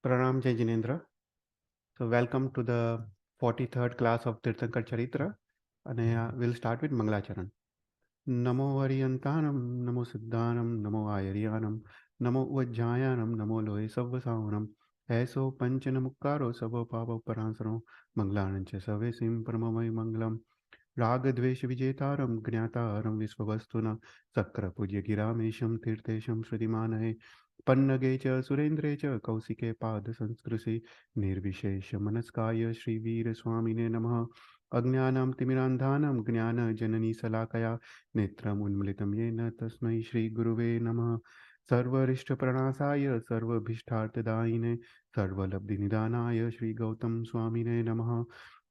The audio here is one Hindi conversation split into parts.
Pranam Jai Jinendra. So welcome to the 43rd class of Tirthankar Charitra and we'll start with Mangalacharan. Namo Variyantanam, Namo Siddhanam, Namo Ayaryanam, Namo Vajjayanam, Namo Loe Savvasavanam, Aso Panchana Mukkaro Savo Pava Paransano, Mangalanancha Savesim Paramamai Mangalam, Raga Dvesh Vijetaram, Gnataram Visvavastuna, Sakra Pujya Giramesham Tirtesham Shridimanahe, Pannage च सुरेन्द्रे च कौशिके पाद संस्कृशि निर्विशेष मनस्काय श्रीवीर स्वामिने नमः अज्ञानं तिमिरान्धानं ज्ञानजननी शलाकया नेत्रम् उन्मिलितं येन तस्मै श्रीगुरुवे नमः सर्वरिष्टप्रणाशाय सर्वभीष्टार्थदायिने सर्वलब्धिनिदानाय श्रीगौतम स्वामिने नमः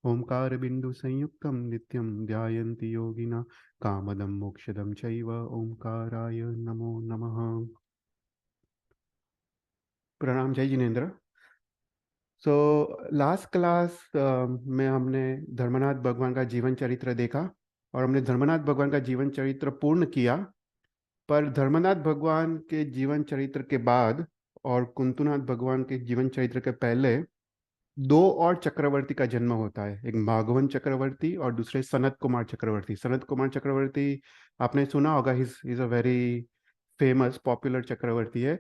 ओंकारबिन्दुसंयुक्तं नित्यं ध्यायन्ति योगिना कामदं मोक्षदं चैव ओंकाराय नमो नमः। प्रणाम जय जिनेन्द्र। सो लास्ट क्लास में हमने धर्मनाथ भगवान का जीवन चरित्र देखा और हमने धर्मनाथ भगवान का जीवन चरित्र पूर्ण किया। पर धर्मनाथ भगवान के जीवन चरित्र के बाद और कुंतुनाथ भगवान के जीवन चरित्र के पहले दो और चक्रवर्ती का जन्म होता है, एक माघवन चक्रवर्ती और दूसरे सनत कुमार चक्रवर्ती। सनत कुमार चक्रवर्ती आपने सुना होगा, is a very famous popular चक्रवर्ती है।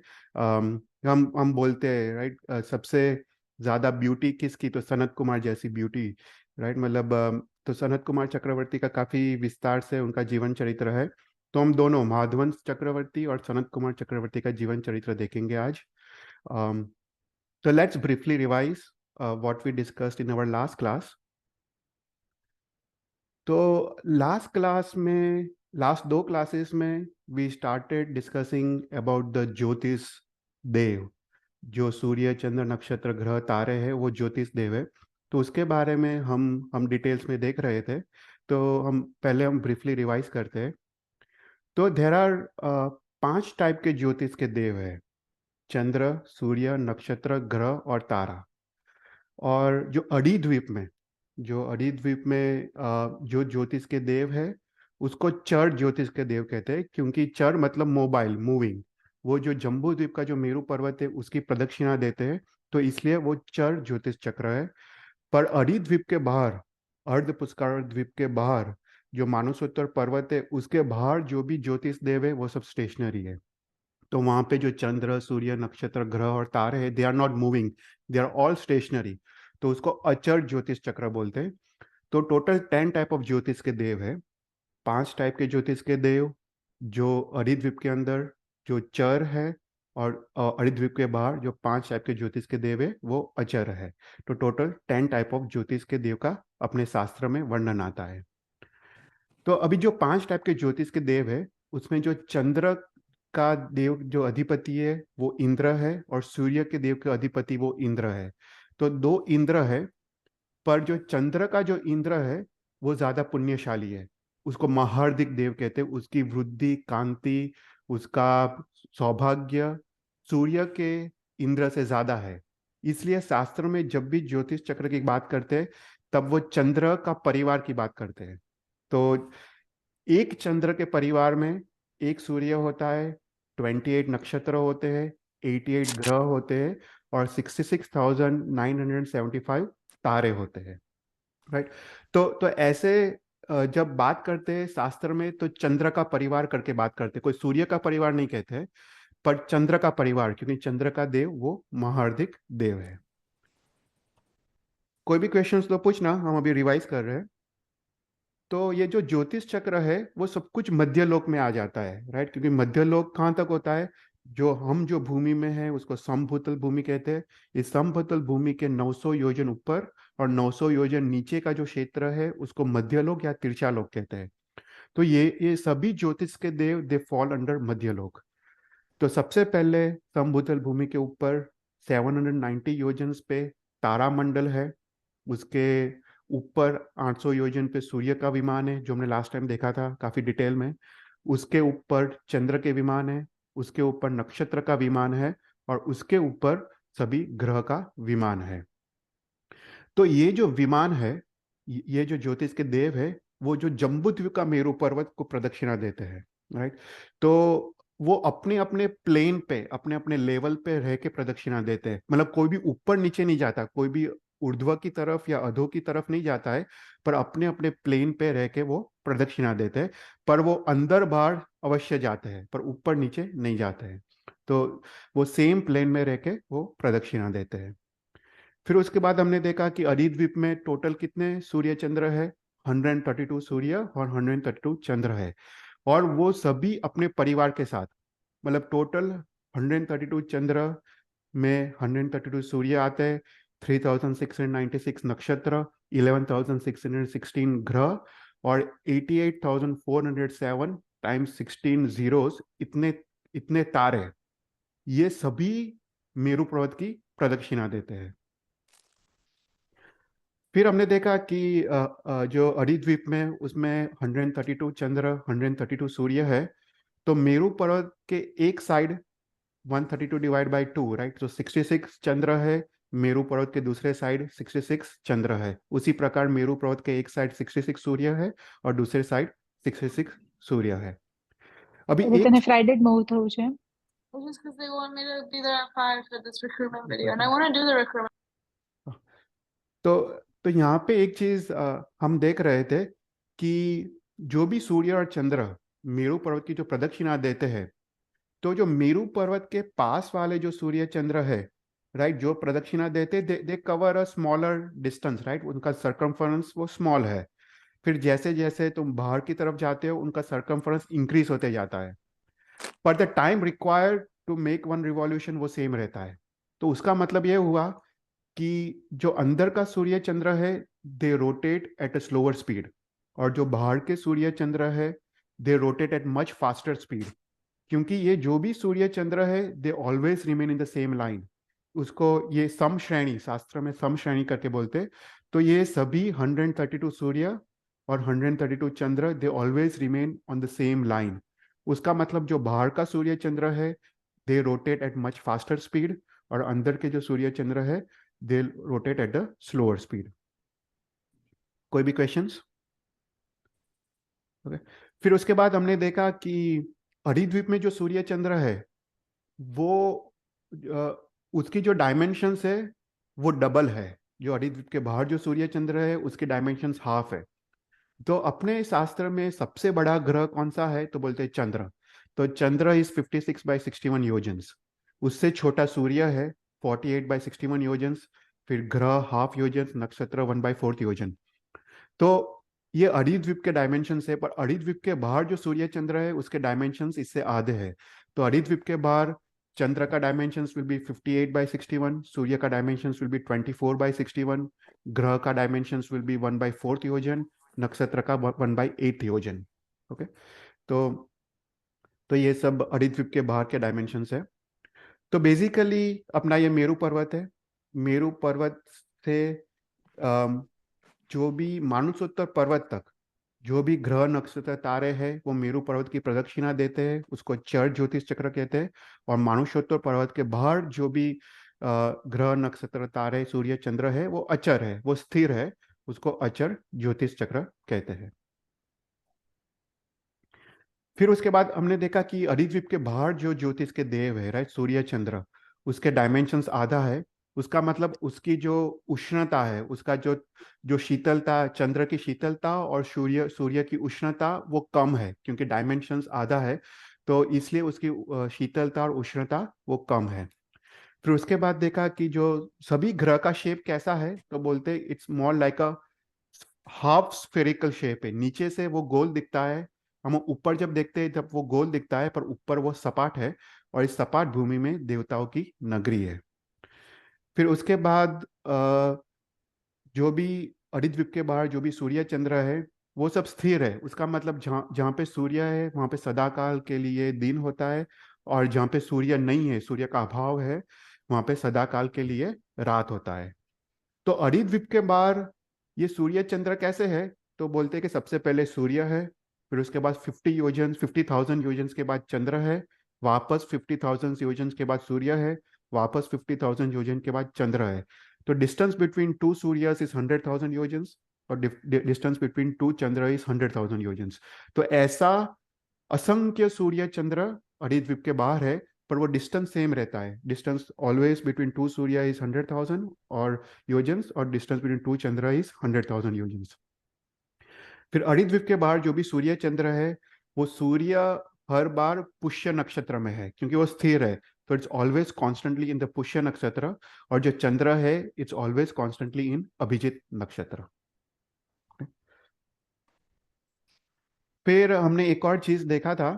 हम बोलते हैं राइट, सबसे ज्यादा ब्यूटी किसकी, तो सनत कुमार जैसी ब्यूटी, राइट। मतलब तो सनत कुमार चक्रवर्ती का काफी विस्तार से उनका जीवन चरित्र है। तो हम दोनों माधवन चक्रवर्ती और सनत कुमार चक्रवर्ती का जीवन चरित्र देखेंगे आज। तो let's briefly revise what we discussed in our last class. तो लास्ट क्लास में, लास्ट दो क्लासेस में we started discussing about the Jyotish Dev. जो सूर्य चंद्र नक्षत्र ग्रह तारे हैं वो ज्योतिष देव है। तो उसके बारे में हम डिटेल्स में देख रहे थे। तो हम ब्रीफली रिवाइज करते हैं। तो देर आर 5 टाइप के ज्योतिष के देव है: चंद्र, सूर्य, नक्षत्र, ग्रह और तारा। और जो अड़ी द्वीप में जो ज्योतिष के देव है उसको चर ज्योतिष के देव कहते हैं, क्योंकि चर मतलब मोबाइल, मूविंग। वो जो जम्बू द्वीप का जो मेरू पर्वत है उसकी प्रदक्षिणा देते हैं, तो इसलिए वो चर ज्योतिष चक्र है। पर अड़ी द्वीप के बाहर, अर्ध पुष्कर द्वीप के बाहर जो मानसोत्तर पर्वत है उसके बाहर जो भी ज्योतिष देव है वो सब स्टेशनरी है। तो वहां पे जो चंद्र, सूर्य, नक्षत्र, ग्रह और तारे हैं, they are not moving, they are all stationary. तो उसको अचर ज्योतिष चक्र बोलते हैं। तो टोटल 10 टाइप ऑफ ज्योतिष के देव है। 5 टाइप के ज्योतिष के देव जो अरिद्वीप के अंदर जो चर है, और अरिद्वीप के बाहर जो 5 टाइप के ज्योतिष के देव है वो अचर है। तो टोटल 10 टाइप ऑफ ज्योतिष के देव का अपने शास्त्र में वर्णन आता है। तो अभी जो 5 टाइप के ज्योतिष के देव है उसमें जो चंद्र का देव जो अधिपति है वो इंद्र है, और सूर्य के देव के अधिपति वो इंद्र है। तो 2 इंद्र है, पर जो चंद्र का जो इंद्र है वो ज्यादा पुण्यशाली है। उसको महार्दिक देव कहते हैं। उसकी वृद्धि, कांति, उसका सौभाग्य सूर्य के इंद्र से ज्यादा है। इसलिए शास्त्र में जब भी ज्योतिष चक्र की बात करते हैं तब वो चंद्र का परिवार की बात करते हैं। तो एक चंद्र के परिवार में एक सूर्य होता है, 28 नक्षत्र होते हैं, 88 ग्रह होते हैं और 66,975 तारे होते हैं, राइट। तो ऐसे जब बात करते हैं शास्त्र में तो चंद्र का परिवार करके बात करते हैं, कोई सूर्य का परिवार नहीं कहते हैं, पर चंद्र का परिवार, क्योंकि चंद्र का देव वो महार्दिक देव है। कोई भी क्वेश्चंस तो पूछना, हम अभी रिवाइज कर रहे हैं। तो ये जो ज्योतिष चक्र है वो सब कुछ मध्य लोक में आ जाता है, राइट। क्योंकि मध्य लोक कहाँ तक होता है, जो भूमि में है उसको समभूतल भूमि कहते हैं। इस समभूतल भूमि के 900 योजन ऊपर और 900 योजन नीचे का जो क्षेत्र है उसको मध्य लोक या तिरछा लोक कहते हैं। तो ये सभी ज्योतिष के देव दे फॉल अंडर मध्य लोक। तो सबसे पहले समभूतल भूमि के ऊपर 790 योजन पे तारामंडल है। उसके ऊपर 800 योजन पे सूर्य का विमान है, जो हमने लास्ट टाइम देखा था काफी डिटेल में। उसके ऊपर चंद्र के विमान है, उसके ऊपर नक्षत्र का विमान है, और उसके ऊपर सभी ग्रह का विमान है। तो ये जो विमान है, ये जो ज्योतिष के देव है, वो जो जम्बूद्वीप का मेरू पर्वत को प्रदक्षिणा देते हैं, राइट। तो वो अपने अपने प्लेन पे, अपने अपने लेवल पे रह के प्रदक्षिणा देते हैं। मतलब कोई भी ऊपर नीचे नहीं जाता, कोई भी ऊर्ध्व की तरफ या अधो की तरफ नहीं जाता है, पर अपने अपने प्लेन पे रह के वो प्रदक्षिणा देते हैं। पर वो अंदर बाहर अवश्य जाते हैं, पर ऊपर नीचे नहीं जाते हैं। तो वो सेम प्लेन में रह के वो प्रदक्षिणा देते हैं। फिर उसके बाद हमने देखा कि अरिद्वीप में टोटल कितने सूर्य चंद्र है। 132 सूर्य और 132 चंद्र है। और वो सभी अपने परिवार के साथ, मतलब टोटल 132 चंद्र में 132 सूर्य आते हैं, 3696 नक्षत्र, 11616 ग्रह, और 88407 टाइम्स 16 जीरोस, इतने इतने तारे, ये सभी मेरु पर्वत की प्रदक्षिणा देते हैं। फिर हमने देखा कि जो अरिद्वीप में, उसमें 132 चंद्र, 132 सूर्य है। तो मेरु पर्वत के एक साइड 132 डिवाइड बाई 2, राइट, तो 66 चंद्र है। मेरु पर्वत के दूसरे साइड 66 चंद्र है। उसी प्रकार मेरु पर्वत के एक साइड 66 सूर्य है और दूसरे साइड 66 सूर्य है। अभी એટલે एक તને ફ્રાઇડે જ મૂવ થવું છે? Well, just because they want me to be there at 5 for this recruitment video, and I want to do the recruitment. तो तो यहाँ पे एक चीज हम देख रहे थे कि जो भी सूर्य और चंद्र मेरु पर्वत की जो प्रदक्षिणा देते हैं, तो जो मेरु पर्वत के पास वाले जो सूर्य चंद्र है, राइट, जो प्रदक्षिणा देते, they cover a smaller distance, right, उनका सरकमफरेंस वो स्मॉल है। फिर जैसे जैसे तुम बाहर की तरफ जाते हो, उनका सरकमफरेंस इंक्रीज होते जाता है, पर the time required to make one revolution वो सेम रहता है। तो उसका मतलब ये हुआ कि जो अंदर का सूर्य चंद्र है, they rotate at a slower speed, और जो बाहर के सूर्य चंद्र है, they rotate at much faster speed. क्योंकि ये जो भी सूर्य चंद्र है, they always remain in the same line. उसको ये सम श्रेणी, शास्त्र में सम श्रेणी करके बोलते। तो ये सभी 132 सूर्य और 132 चंद्र, they always remain on the same line. उसका मतलब जो बाहर का सूर्य चंद्र है, they rotate at much faster speed, और अंदर के जो सूर्य चंद्र है, they rotate at the slower speed. कोई भी क्वेश्चंस? ओके। फिर उसके बाद हमने देखा कि हरिद्वीप में जो सूर्य चंद्र है, वो उसकी जो डायमेंशंस है वो डबल है। जो हरिद्वीप के बाहर जो सूर्य चंद्र है, उसके डायमेंशंस हाफ है। तो अपने शास्त्र में सबसे बड़ा ग्रह कौन सा है, तो बोलते हैं चंद्र। तो चंद्र इज 56/61 योजन्स। उससे छोटा सूर्य है 48/61 योजन्स। फिर ग्रह हाफ योजन, नक्षत्र 1/4 योजन। तो ये अरिद्वीप के डायमेंशंस है, पर अरिद्वीप के बाहर जो सूर्य चंद्र है, उसके डायमेंशंस इससे आधे हैं। तो अरिद्वीप के बाहर चंद्र का डायमेंशंस विल बी 58/61, सूर्य का डायमेंशंस विल बी 24/61, ग्रह का डायमेंशंस विल बी 1/4 योजन, नक्षत्र का 1/8 योजन। ओके। तो तो ये सब अरिद्वीप के बाहर के डायमेंशंस है। तो बेसिकली अपना ये मेरु पर्वत है। मेरु पर्वत से जो भी मानसोत्तर पर्वत तक जो भी ग्रह नक्षत्र तारे हैं, वो मेरु पर्वत की प्रदक्षिणा देते हैं, उसको चर ज्योतिष चक्र कहते हैं। और मानुष्योत्तर पर्वत के बाहर जो भी ग्रह नक्षत्र तारे सूर्य चंद्र है, वो अचर है, वो स्थिर है, उसको अचर ज्योतिष चक्र कहते हैं। फिर उसके बाद हमने देखा कि अरिद्वीप के बाहर जो ज्योतिष के देव है, राइट, सूर्य चंद्र, उसके डायमेंशंस आधा है। उसका मतलब उसकी जो उष्णता है, उसका जो जो शीतलता, चंद्र की शीतलता और सूर्य सूर्य की उष्णता वो कम है, क्योंकि डायमेंशंस आधा है। तो इसलिए उसकी शीतलता और उष्णता वो कम है। फिर उसके बाद देखा कि जो सभी ग्रह का शेप कैसा है, तो बोलते it's more like a half spherical shape है। नीचे से वो गोल दिखता है, हम ऊपर जब देखते हैं तब वो गोल दिखता है, पर ऊपर वो सपाट है। और इस सपाट भूमि में देवताओं की नगरी है। फिर उसके बाद जो भी हरिद्वीप के बाहर जो भी सूर्य चंद्र है, वो सब स्थिर है। उसका मतलब जहाँ जहाँ पे सूर्य है, वहाँ पे सदाकाल के लिए दिन होता है। और जहाँ पे सूर्य नहीं है, सूर्य का अभाव है, वहाँ पे सदाकाल के लिए रात होता है। तो हरिद्वीप के बाहर ये सूर्य चंद्र कैसे है, तो बोलते हैं कि सबसे पहले सूर्य है, फिर उसके बाद 50,000 योजन के बाद चंद्र है, वापस 50,000 योजन के बाद सूर्य है, वापस 50,000 योजन के बाद चंद्र है। तो डिस्टेंस बिटवीन टू सूर्यस इज 100,000 योजन, और distance between to Chandra is 100,000 योजन। तो ऐसा असंख्य सूर्य चंद्र अर्धी द्वीप के बाहर है, पर वो डिस्टेंस सेम रहता है। Distance always between two Surya is 100,000 और योजन्स, और distance between to Chandra is 100,000 योजन्स। फिर अर्धद्वीप के बाहर जो भी सूर्य चंद्र है, वो सूर्य हर बार पुष्य नक्षत्र में है, क्योंकि वो स्थिर है, तो it's always constantly in the Pushya nakshatra. और जो चंद्र है, it's always constantly in Abhijit nakshatra. फिर हमने एक और चीज देखा था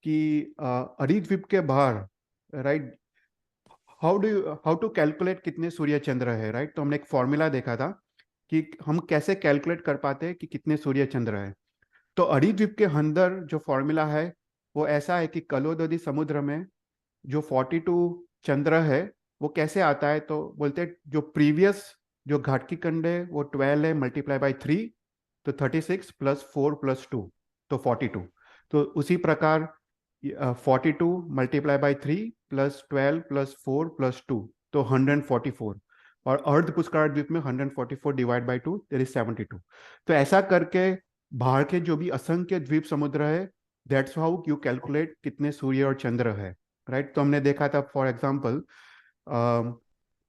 कि अर्धद्वीप के बाहर, राइट, हाउ टू कैलकुलेट कितने सूर्य चंद्र है, राइट। तो हमने एक फॉर्मूला देखा था कि हम कैसे कैलकुलेट कर पाते हैं कि कितने सूर्य चंद्र है। तो अर्धद्वीप के अंदर जो फॉर्मूला है वो ऐसा है कि कलोदधी समुद्र में जो 42 चंद्र है वो कैसे आता है, तो बोलते हैं जो प्रीवियस जो घाटकी खंड है वो 12 है, मल्टीप्लाई बाई 3, तो 36 प्लस 4 प्लस 2, तो 42। तो उसी प्रकार 42 multiply by 3 plus 12 plus 4 plus 2, तो 144। और अर्ध पुष्कर द्वीप में 144 डिवाइड बाई 2 देयर इज 72। तो ऐसा करके बाहर के जो भी असंख्य द्वीप समुद्र है, दैट्स हाउ यू कैलकुलेट कितने सूर्य और चंद्र है, राइट। तो हमने देखा था फॉर एग्जाम्पल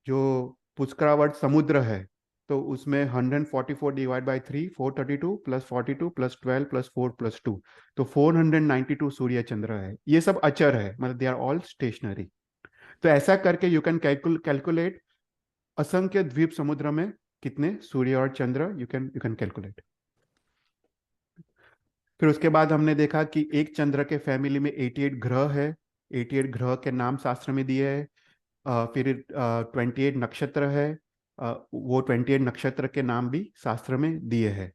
जो पुष्करावर्त समुद्र है, तो उसमें 144 divide by 3 432 plus 42 plus 12 plus 4 plus 2, तो 492 सूर्य चंद्र है। ये सब अचर है, मतलब दे आर ऑल स्टेशनरी। तो ऐसा करके यू कैन कैलकुलेट असंख्य द्वीप समुद्र में कितने सूर्य और चंद्र यू कैन कैलकुलेट। फिर उसके बाद हमने देखा कि एक चंद्र के फैमिली में 88 ग्रह है। 88 ग्रह के नाम शास्त्र में दिए है। फिर 28 नक्षत्र है। वो 28 नक्षत्र के नाम भी शास्त्र में दिए हैं।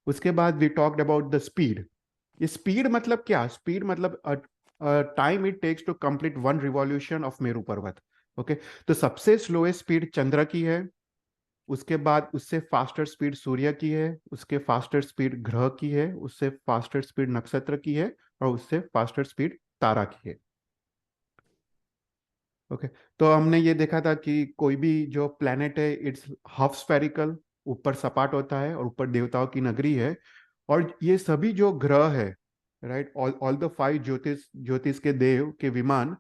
उसके बाद we talked about the speed. ये स्पीड मतलब क्या? स्पीड मतलब time it takes to complete one revolution of Meru Parvat. Okay, तो सबसे स्लोएस्ट स्पीड चंद्र की है, उसके बाद उससे फास्टर स्पीड सूर्य की है, उसके फास्टर स्पीड ग्रह की है, उससे फास्टर स्पीड नक्षत्र की है, और उससे फास्टर स्पीड तारा की है। ओके, तो हमने ये देखा था कि कोई भी जो प्लेनेट है इट्स हाफ स्फेरिकल, ऊपर सपाट होता है और ऊपर देवताओं की नगरी है। और ये सभी जो ग्रह है, राइट, ऑल द 5 ज्योतिष ज्योतिष के देव के विमान,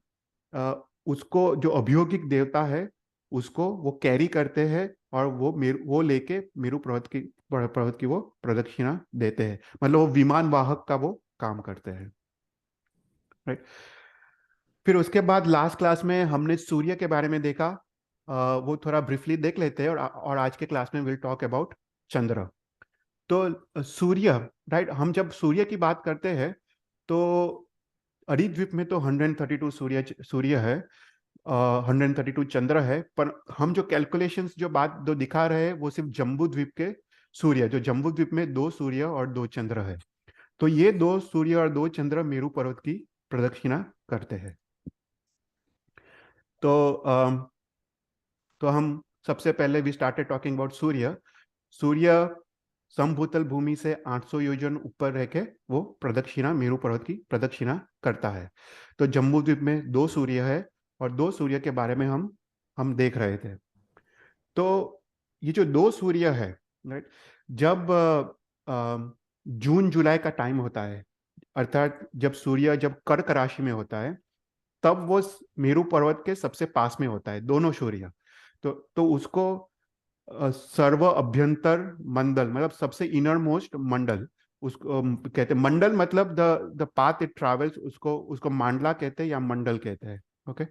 उसको जो अभियोगिक देवता है उसको वो कैरी करते हैं, और वो लेके मेरू पर्वत की वो प्रदक्षिणा देते हैं, मतलब वो विमान वाहक का वो काम करते हैं, राइट। फिर उसके बाद लास्ट क्लास में हमने सूर्य के बारे में देखा। वो थोड़ा ब्रीफली देख लेते हैं, और आज के क्लास में विल टॉक अबाउट चंद्र। तो सूर्य, राइट, हम जब सूर्य की बात करते हैं तो द्वीप में तो 132 सूर्य है, 132 चंद्र है। पर हम जो कैलकुलेशंस जो बात जो दिखा रहे हैं वो सिर्फ जम्बू द्वीप के सूर्य, जो जम्बू द्वीप में 2 सूर्य और 2 चंद्र है। तो ये 2 सूर्य और 2 चंद्र मेरू पर्वत की प्रदक्षिणा करते हैं। तो तो हम सबसे पहले वी स्टार्टेड टॉकिंग अबाउट सूर्य। सूर्य समभूतल भूमि से 800 योजन ऊपर रह के वो प्रदक्षिणा, मेरू पर्वत की प्रदक्षिणा करता है। तो जम्बू द्वीप में 2 सूर्य है, और 2 सूर्य के बारे में हम देख रहे थे। तो ये जो 2 सूर्य है, राइट, जब जून जुलाई का टाइम होता है, अर्थात जब सूर्य जब कर्क राशि में होता है, तब वो मेरू पर्वत के सबसे पास में होता है, दोनों सूर्य। तो उसको सर्व अभ्यंतर मंडल, मतलब सबसे इनर मोस्ट मंडल, उसको कहते हैं। मंडल मतलब द पाथ इट ट्रैवल्स, उसको उसको मांडला कहते हैं या मंडल कहते हैं। ओके,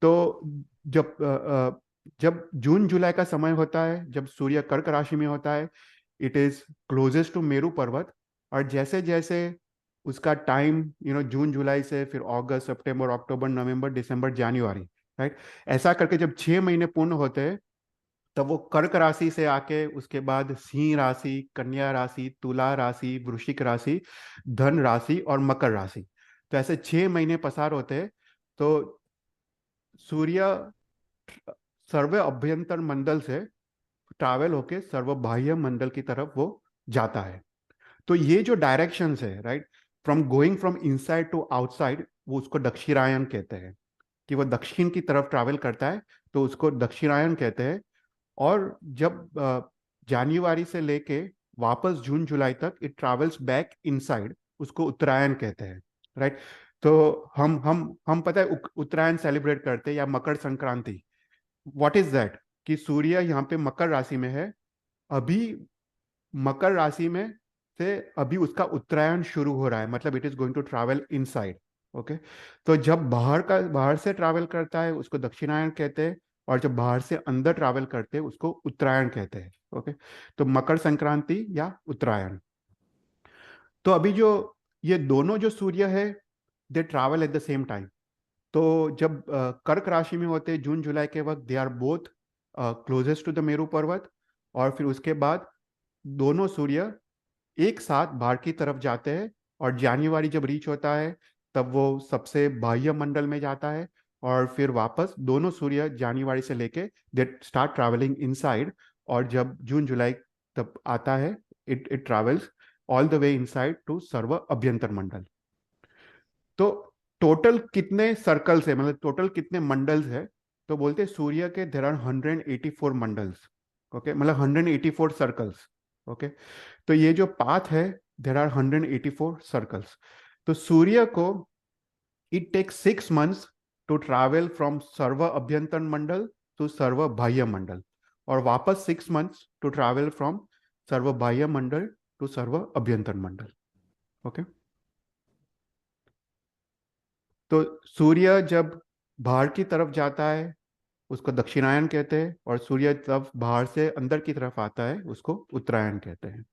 तो जब जब जून जुलाई का समय होता है, जब सूर्य कर्क राशि में होता है, it is closest to Meru Parvat. और जैसे जैसे उसका टाइम, जून जुलाई से फिर अगस्त सितंबर अक्टूबर नवंबर दिसंबर जनवरी, राइट, ऐसा करके जब 6 महीने पूर्ण होते हैं, तब वो कर्क राशि से आके उसके बाद सिंह राशि, कन्या राशि, तुला राशि, वृश्चिक राशि, धन राशि और मकर राशि। तो ऐसे 6 महीने पसार होते हैं। तो सूर्य सर्व अभ्यंतर मंडल से ट्रैवल होके सर्व बाह्य मंडल की तरफ वो जाता है। तो ये जो डायरेक्शंस है, right, from going from inside to outside, वो उसको दक्षिणायन कहते हैं, कि वो दक्षिण की तरफ ट्रैवल करता है, तो उसको दक्षिणायन कहते हैं। और जब जनवरी से लेके वापस जून जुलाई तक इट ट्रैवल्स बैक इनसाइड, उसको उत्तरायण कहते हैं, राइट। तो हम पता है उत्तरायण सेलिब्रेट करते हैं या Makar Sankranti. What is that? कि सूर्य यहाँ पे मकर राशि में है अभी, मकर राशि में से अभी उसका उत्तरायण शुरू हो रहा है, मतलब it is going to travel inside. Okay, तो जब बाहर से ट्रैवल करता है उसको दक्षिणायन कहते हैं, और जब बाहर से अंदर ट्रैवल करते हैं उसको उत्तरायण कहते हैं। ओके, तो मकर संक्रांति या उत्तरायण। तो अभी जो ये दोनों जो सूर्य है दे travel at the same time. तो जब कर्क राशि में होते हैं जून जुलाई के वक्त, they are both closest to the Meru Parvat, और फिर उसके बाद दोनों सूर्य एक साथ बाहर की तरफ जाते हैं, और जनवरी जब रीच होता है तब वो सबसे बाह्य मंडल में जाता है, और फिर वापस दोनों सूर्य जनवरी से लेके दे स्टार्ट ट्रैवलिंग इनसाइड, और जब जून जुलाई तब आता है it it travels all the way inside to सर्व अभ्यंतर मंडल। तो टोटल कितने सर्कल्स है, मतलब टोटल कितने मंडल्स है? तो बोलते हैं सूर्य के देर आर 184 मंडल्स। ओके, मतलब 184 सर्कल्स। ओके, तो ये जो पाथ है देर आर 184 सर्कल्स। तो सूर्य को it takes 6 months to travel from सर्व अभ्यंतर मंडल टू सर्व बाह्य मंडल, और वापस 6 months टू ट्रैवल फ्रॉम सर्व बाह्य मंडल टू सर्व अभ्यंतर मंडल। ओके, तो सूर्य जब बाहर की तरफ जाता है उसको दक्षिणायन कहते हैं, और सूर्य तब बाहर से अंदर की तरफ आता है उसको उत्तरायण कहते हैं।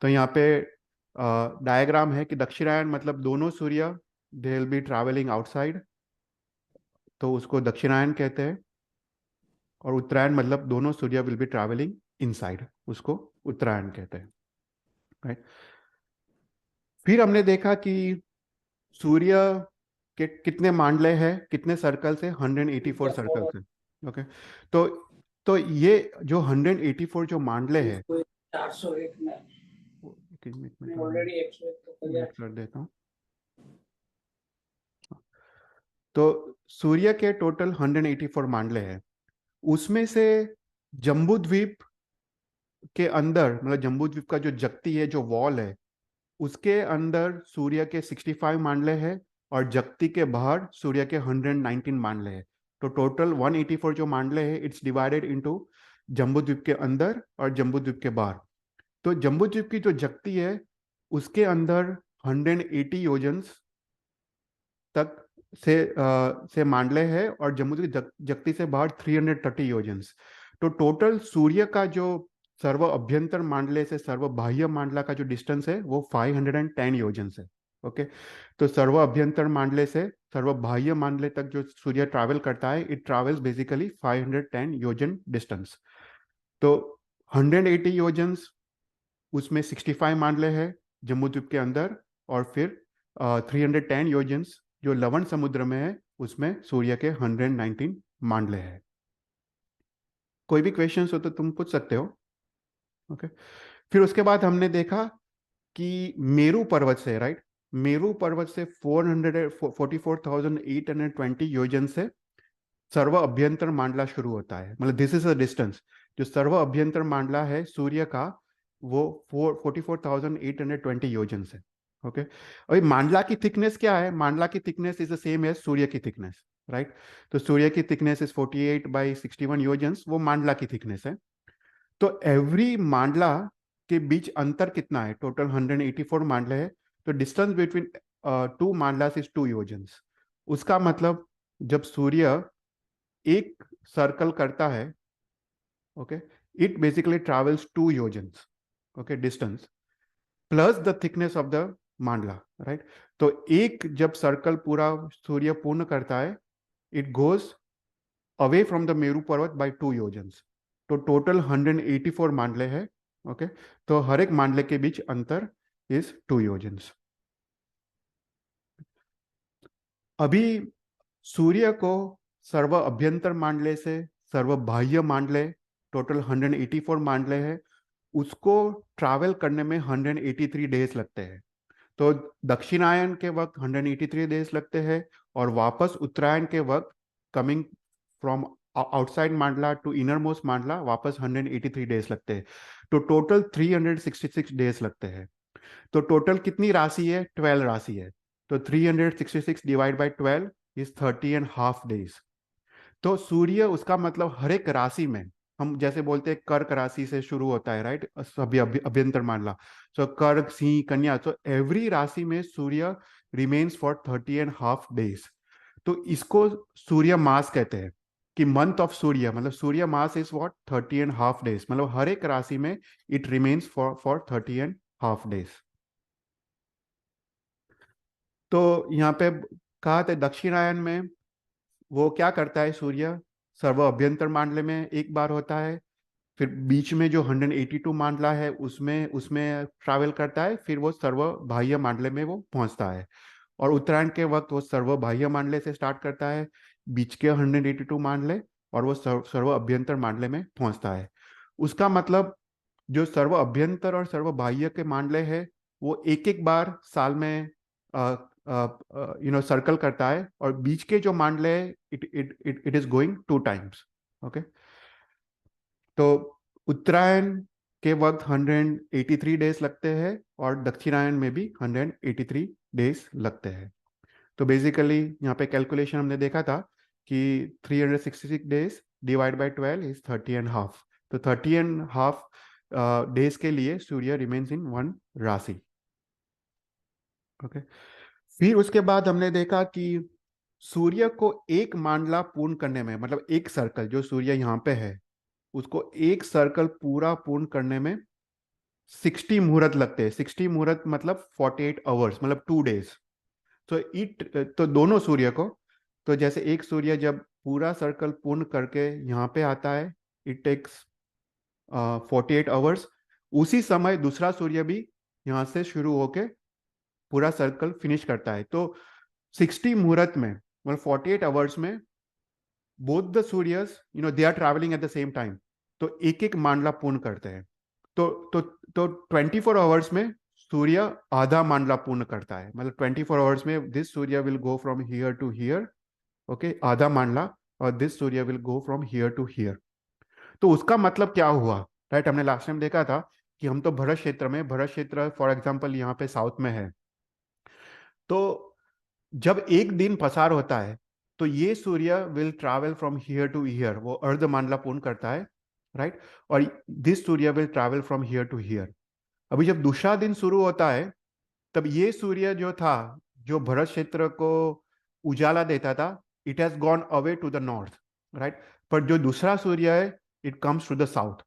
तो यहाँ पे डायग्राम है कि दक्षिणायन मतलब दोनों सूर्य they will be travelling outside, तो उसको दक्षिणायन कहते हैं, और उत्तरायण मतलब दोनों सूर्य विल बी ट्रैवलिंग इनसाइड, उसको उत्तरायण कहते हैं। राइट, फिर हमने देखा कि सूर्य के कितने मांडले हैं, कितने सर्कल्स है, 184 सर्कल्स है। ओके, तो तो ये जो 184 जो मांडले हैं, 401 में एक मिनट में ऑलरेडी 101 तो कर मिनट कर देता हूँ। तो सूर्य के टोटल 184 मांडले हैं, उसमें से जम्बू द्वीप के अंदर, मतलब जम्बू द्वीप का जो जगती है, जो वॉल है, उसके अंदर सूर्य के 65 मांडले हैं, और जगती के बाहर सूर्य के 119 मांडले हैं। तो टोटल 184 जो मांडले हैं इट्स डिवाइडेड इनटू जम्बू द्वीप के अंदर और जम्बू द्वीप के बाहर। तो जम्बू द्वीप की जो जगती है उसके अंदर 180 योजन्स तक से मांडले है, और जम्मू की जगती से बाहर 330 योजन्स। तो टोटल सूर्य का जो सर्व अभ्यंतर मांडले से सर्व बाह्य मांडला का जो डिस्टेंस है वो 510 योजन्स है। ओके, तो सर्व अभ्यंतर मांडले से सर्व बाह्य मांडले तक जो सूर्य ट्रैवल करता है इट ट्रैवल्स बेसिकली 510 योजन डिस्टेंस। तो 180 योजन्स, उसमें 65 मांडले है जम्मू द्वीप के अंदर, और फिर 310 योजन्स जो लवण समुद्र में है उसमें सूर्य के 119 मांडले हैं। कोई भी क्वेश्चंस हो तो तुम पूछ सकते हो। ओके, फिर उसके बाद हमने देखा कि मेरू पर्वत से, राइट, मेरू पर्वत से 44,820 योजन से सर्व अभ्यंतर मांडला शुरू होता है, मतलब दिस इज अ डिस्टेंस। जो सर्व अभ्यंतर मांडला है सूर्य का वो 44,820 योजन से। ओके, अभी मांडला की थिकनेस क्या है? मांडला की thickness is the same as सूर्य की थिकनेस, राइट। तो सूर्य की थिकनेस इज 48/61 योजन्स, वो मांडला की थिकनेस है। तो एवरी मांडला के बीच अंतर कितना है? टोटल 184 मांडले है, तो distance between two mandalas is 2 योजन्स। उसका मतलब जब सूर्य एक सर्कल करता है, ओके, इट बेसिकली ट्रैवल्स 2 योजन्स, okay, distance plus the thickness of the mandala, right. तो एक जब सर्कल पूरा सूर्य पूर्ण करता है it goes away from the Meru Parvat bye 2 योजन्स। तो टोटल 184 मांडले है। ओके, तो हर एक मांडले के बीच अंतर इज 2 योजन्स। अभी सूर्य को सर्व अभ्यंतर मांडले से सर्व बाह्य मांडले टोटल 184 मांडले है, उसको ट्रैवल करने में 183 डेज लगते हैं। तो दक्षिणायन के वक्त 183 डेज लगते हैं, और वापस उत्तरायण के वक्त कमिंग फ्रॉम आउटसाइड मांडला टू इनर मोस्ट मांडला वापस 183 डेज लगते हैं। तो टोटल 366 डेज लगते हैं। तो टोटल कितनी राशि है? 12 राशि है। तो 366 डिवाइड बाय 12 इज 30.5 days। तो सूर्य उसका मतलब हर एक राशि में, हम जैसे बोलते हैं कर्क राशि से शुरू होता है, राइट, सभी अभ्यंतर मामला। सो कर्क, सिंह, कन्या, तो एवरी राशि में सूर्य रिमेन्स फॉर 30.5 days। तो इसको सूर्य मास कहते हैं, कि मंथ ऑफ सूर्य, मतलब सूर्य मास इज व्हाट 30.5 days, मतलब हर एक राशि में इट रिमेन्स फॉर 30.5 days। तो यहाँ पे कहा था दक्षिणायन में वो क्या करता है, सूर्य सर्व अभ्यंतर मांडले में एक बार होता है, फिर बीच में जो 182 मांडला है उसमें उसमें ट्रैवल करता है, फिर वो सर्व बाह्य मांडले में वो पहुंचता है। और उत्तरायण के वक्त वो सर्व बाह्य मांडले से स्टार्ट करता है, बीच के 182 मांडले, और वो सर्व अभ्यंतर मांडले में पहुंचता है। उसका मतलब जो सर्व अभ्यंतर और सर्व बाह्य के मांडले हैं वो एक एक बार साल में सर्कल करता है, और बीच के जो मांडले है it is going 2 times। Okay, तो उत्तरायण के वक्त 183 डेज लगते हैं, और दक्षिणायन में भी 183 डेज लगते हैं। तो बेसिकली यहाँ पे कैलकुलेशन हमने देखा था कि 366 डेज डिवाइड बाय 12 इज 30.5। तो 30.5 डेज के लिए सूर्य रिमेन्स इन वन राशि। ओके, फिर उसके बाद हमने देखा कि सूर्य को एक मांडला पूर्ण करने में, मतलब एक सर्कल जो सूर्य यहाँ पे है उसको एक सर्कल पूरा पूर्ण करने में 60 मुहूर्त लगते हैं। 60 मुहूर्त मतलब 48 आवर्स, मतलब 2 days। तो दोनों सूर्य को, तो जैसे एक सूर्य जब पूरा सर्कल पूर्ण करके यहाँ पे आता है, इट टेक्स 48 आवर्स। उसी समय दूसरा सूर्य भी यहाँ से शुरू होके पूरा सर्कल फिनिश करता है। तो 60 मुहूर्त में, मतलब 48 आवर्स में, बोथ द सूर्यस they are travelling at the same time, तो एक एक मांडला पूर्ण करते हैं। तो 24 आवर्स में सूर्य आधा मांडला पूर्ण करता है, मतलब 24 आवर्स में this Surya will go from here to here, okay, आधा मांडला, और this Surya will go from here to here. तो उसका मतलब क्या हुआ, राइट, हमने लास्ट टाइम देखा था कि हम तो भरत क्षेत्र में, भरत क्षेत्र फॉर एग्जांपल यहाँ पे साउथ में है, तो जब एक दिन पसार होता है तो ये सूर्य will travel from here to here, वो अर्ध मांडला पूर्ण करता है, राइट, और this Surya will travel from here to here. अभी जब दूसरा दिन शुरू होता है तब ये सूर्य जो था, जो भरत क्षेत्र को उजाला देता था, it has gone away to the north, right, पर जो दूसरा सूर्य है it comes to the south.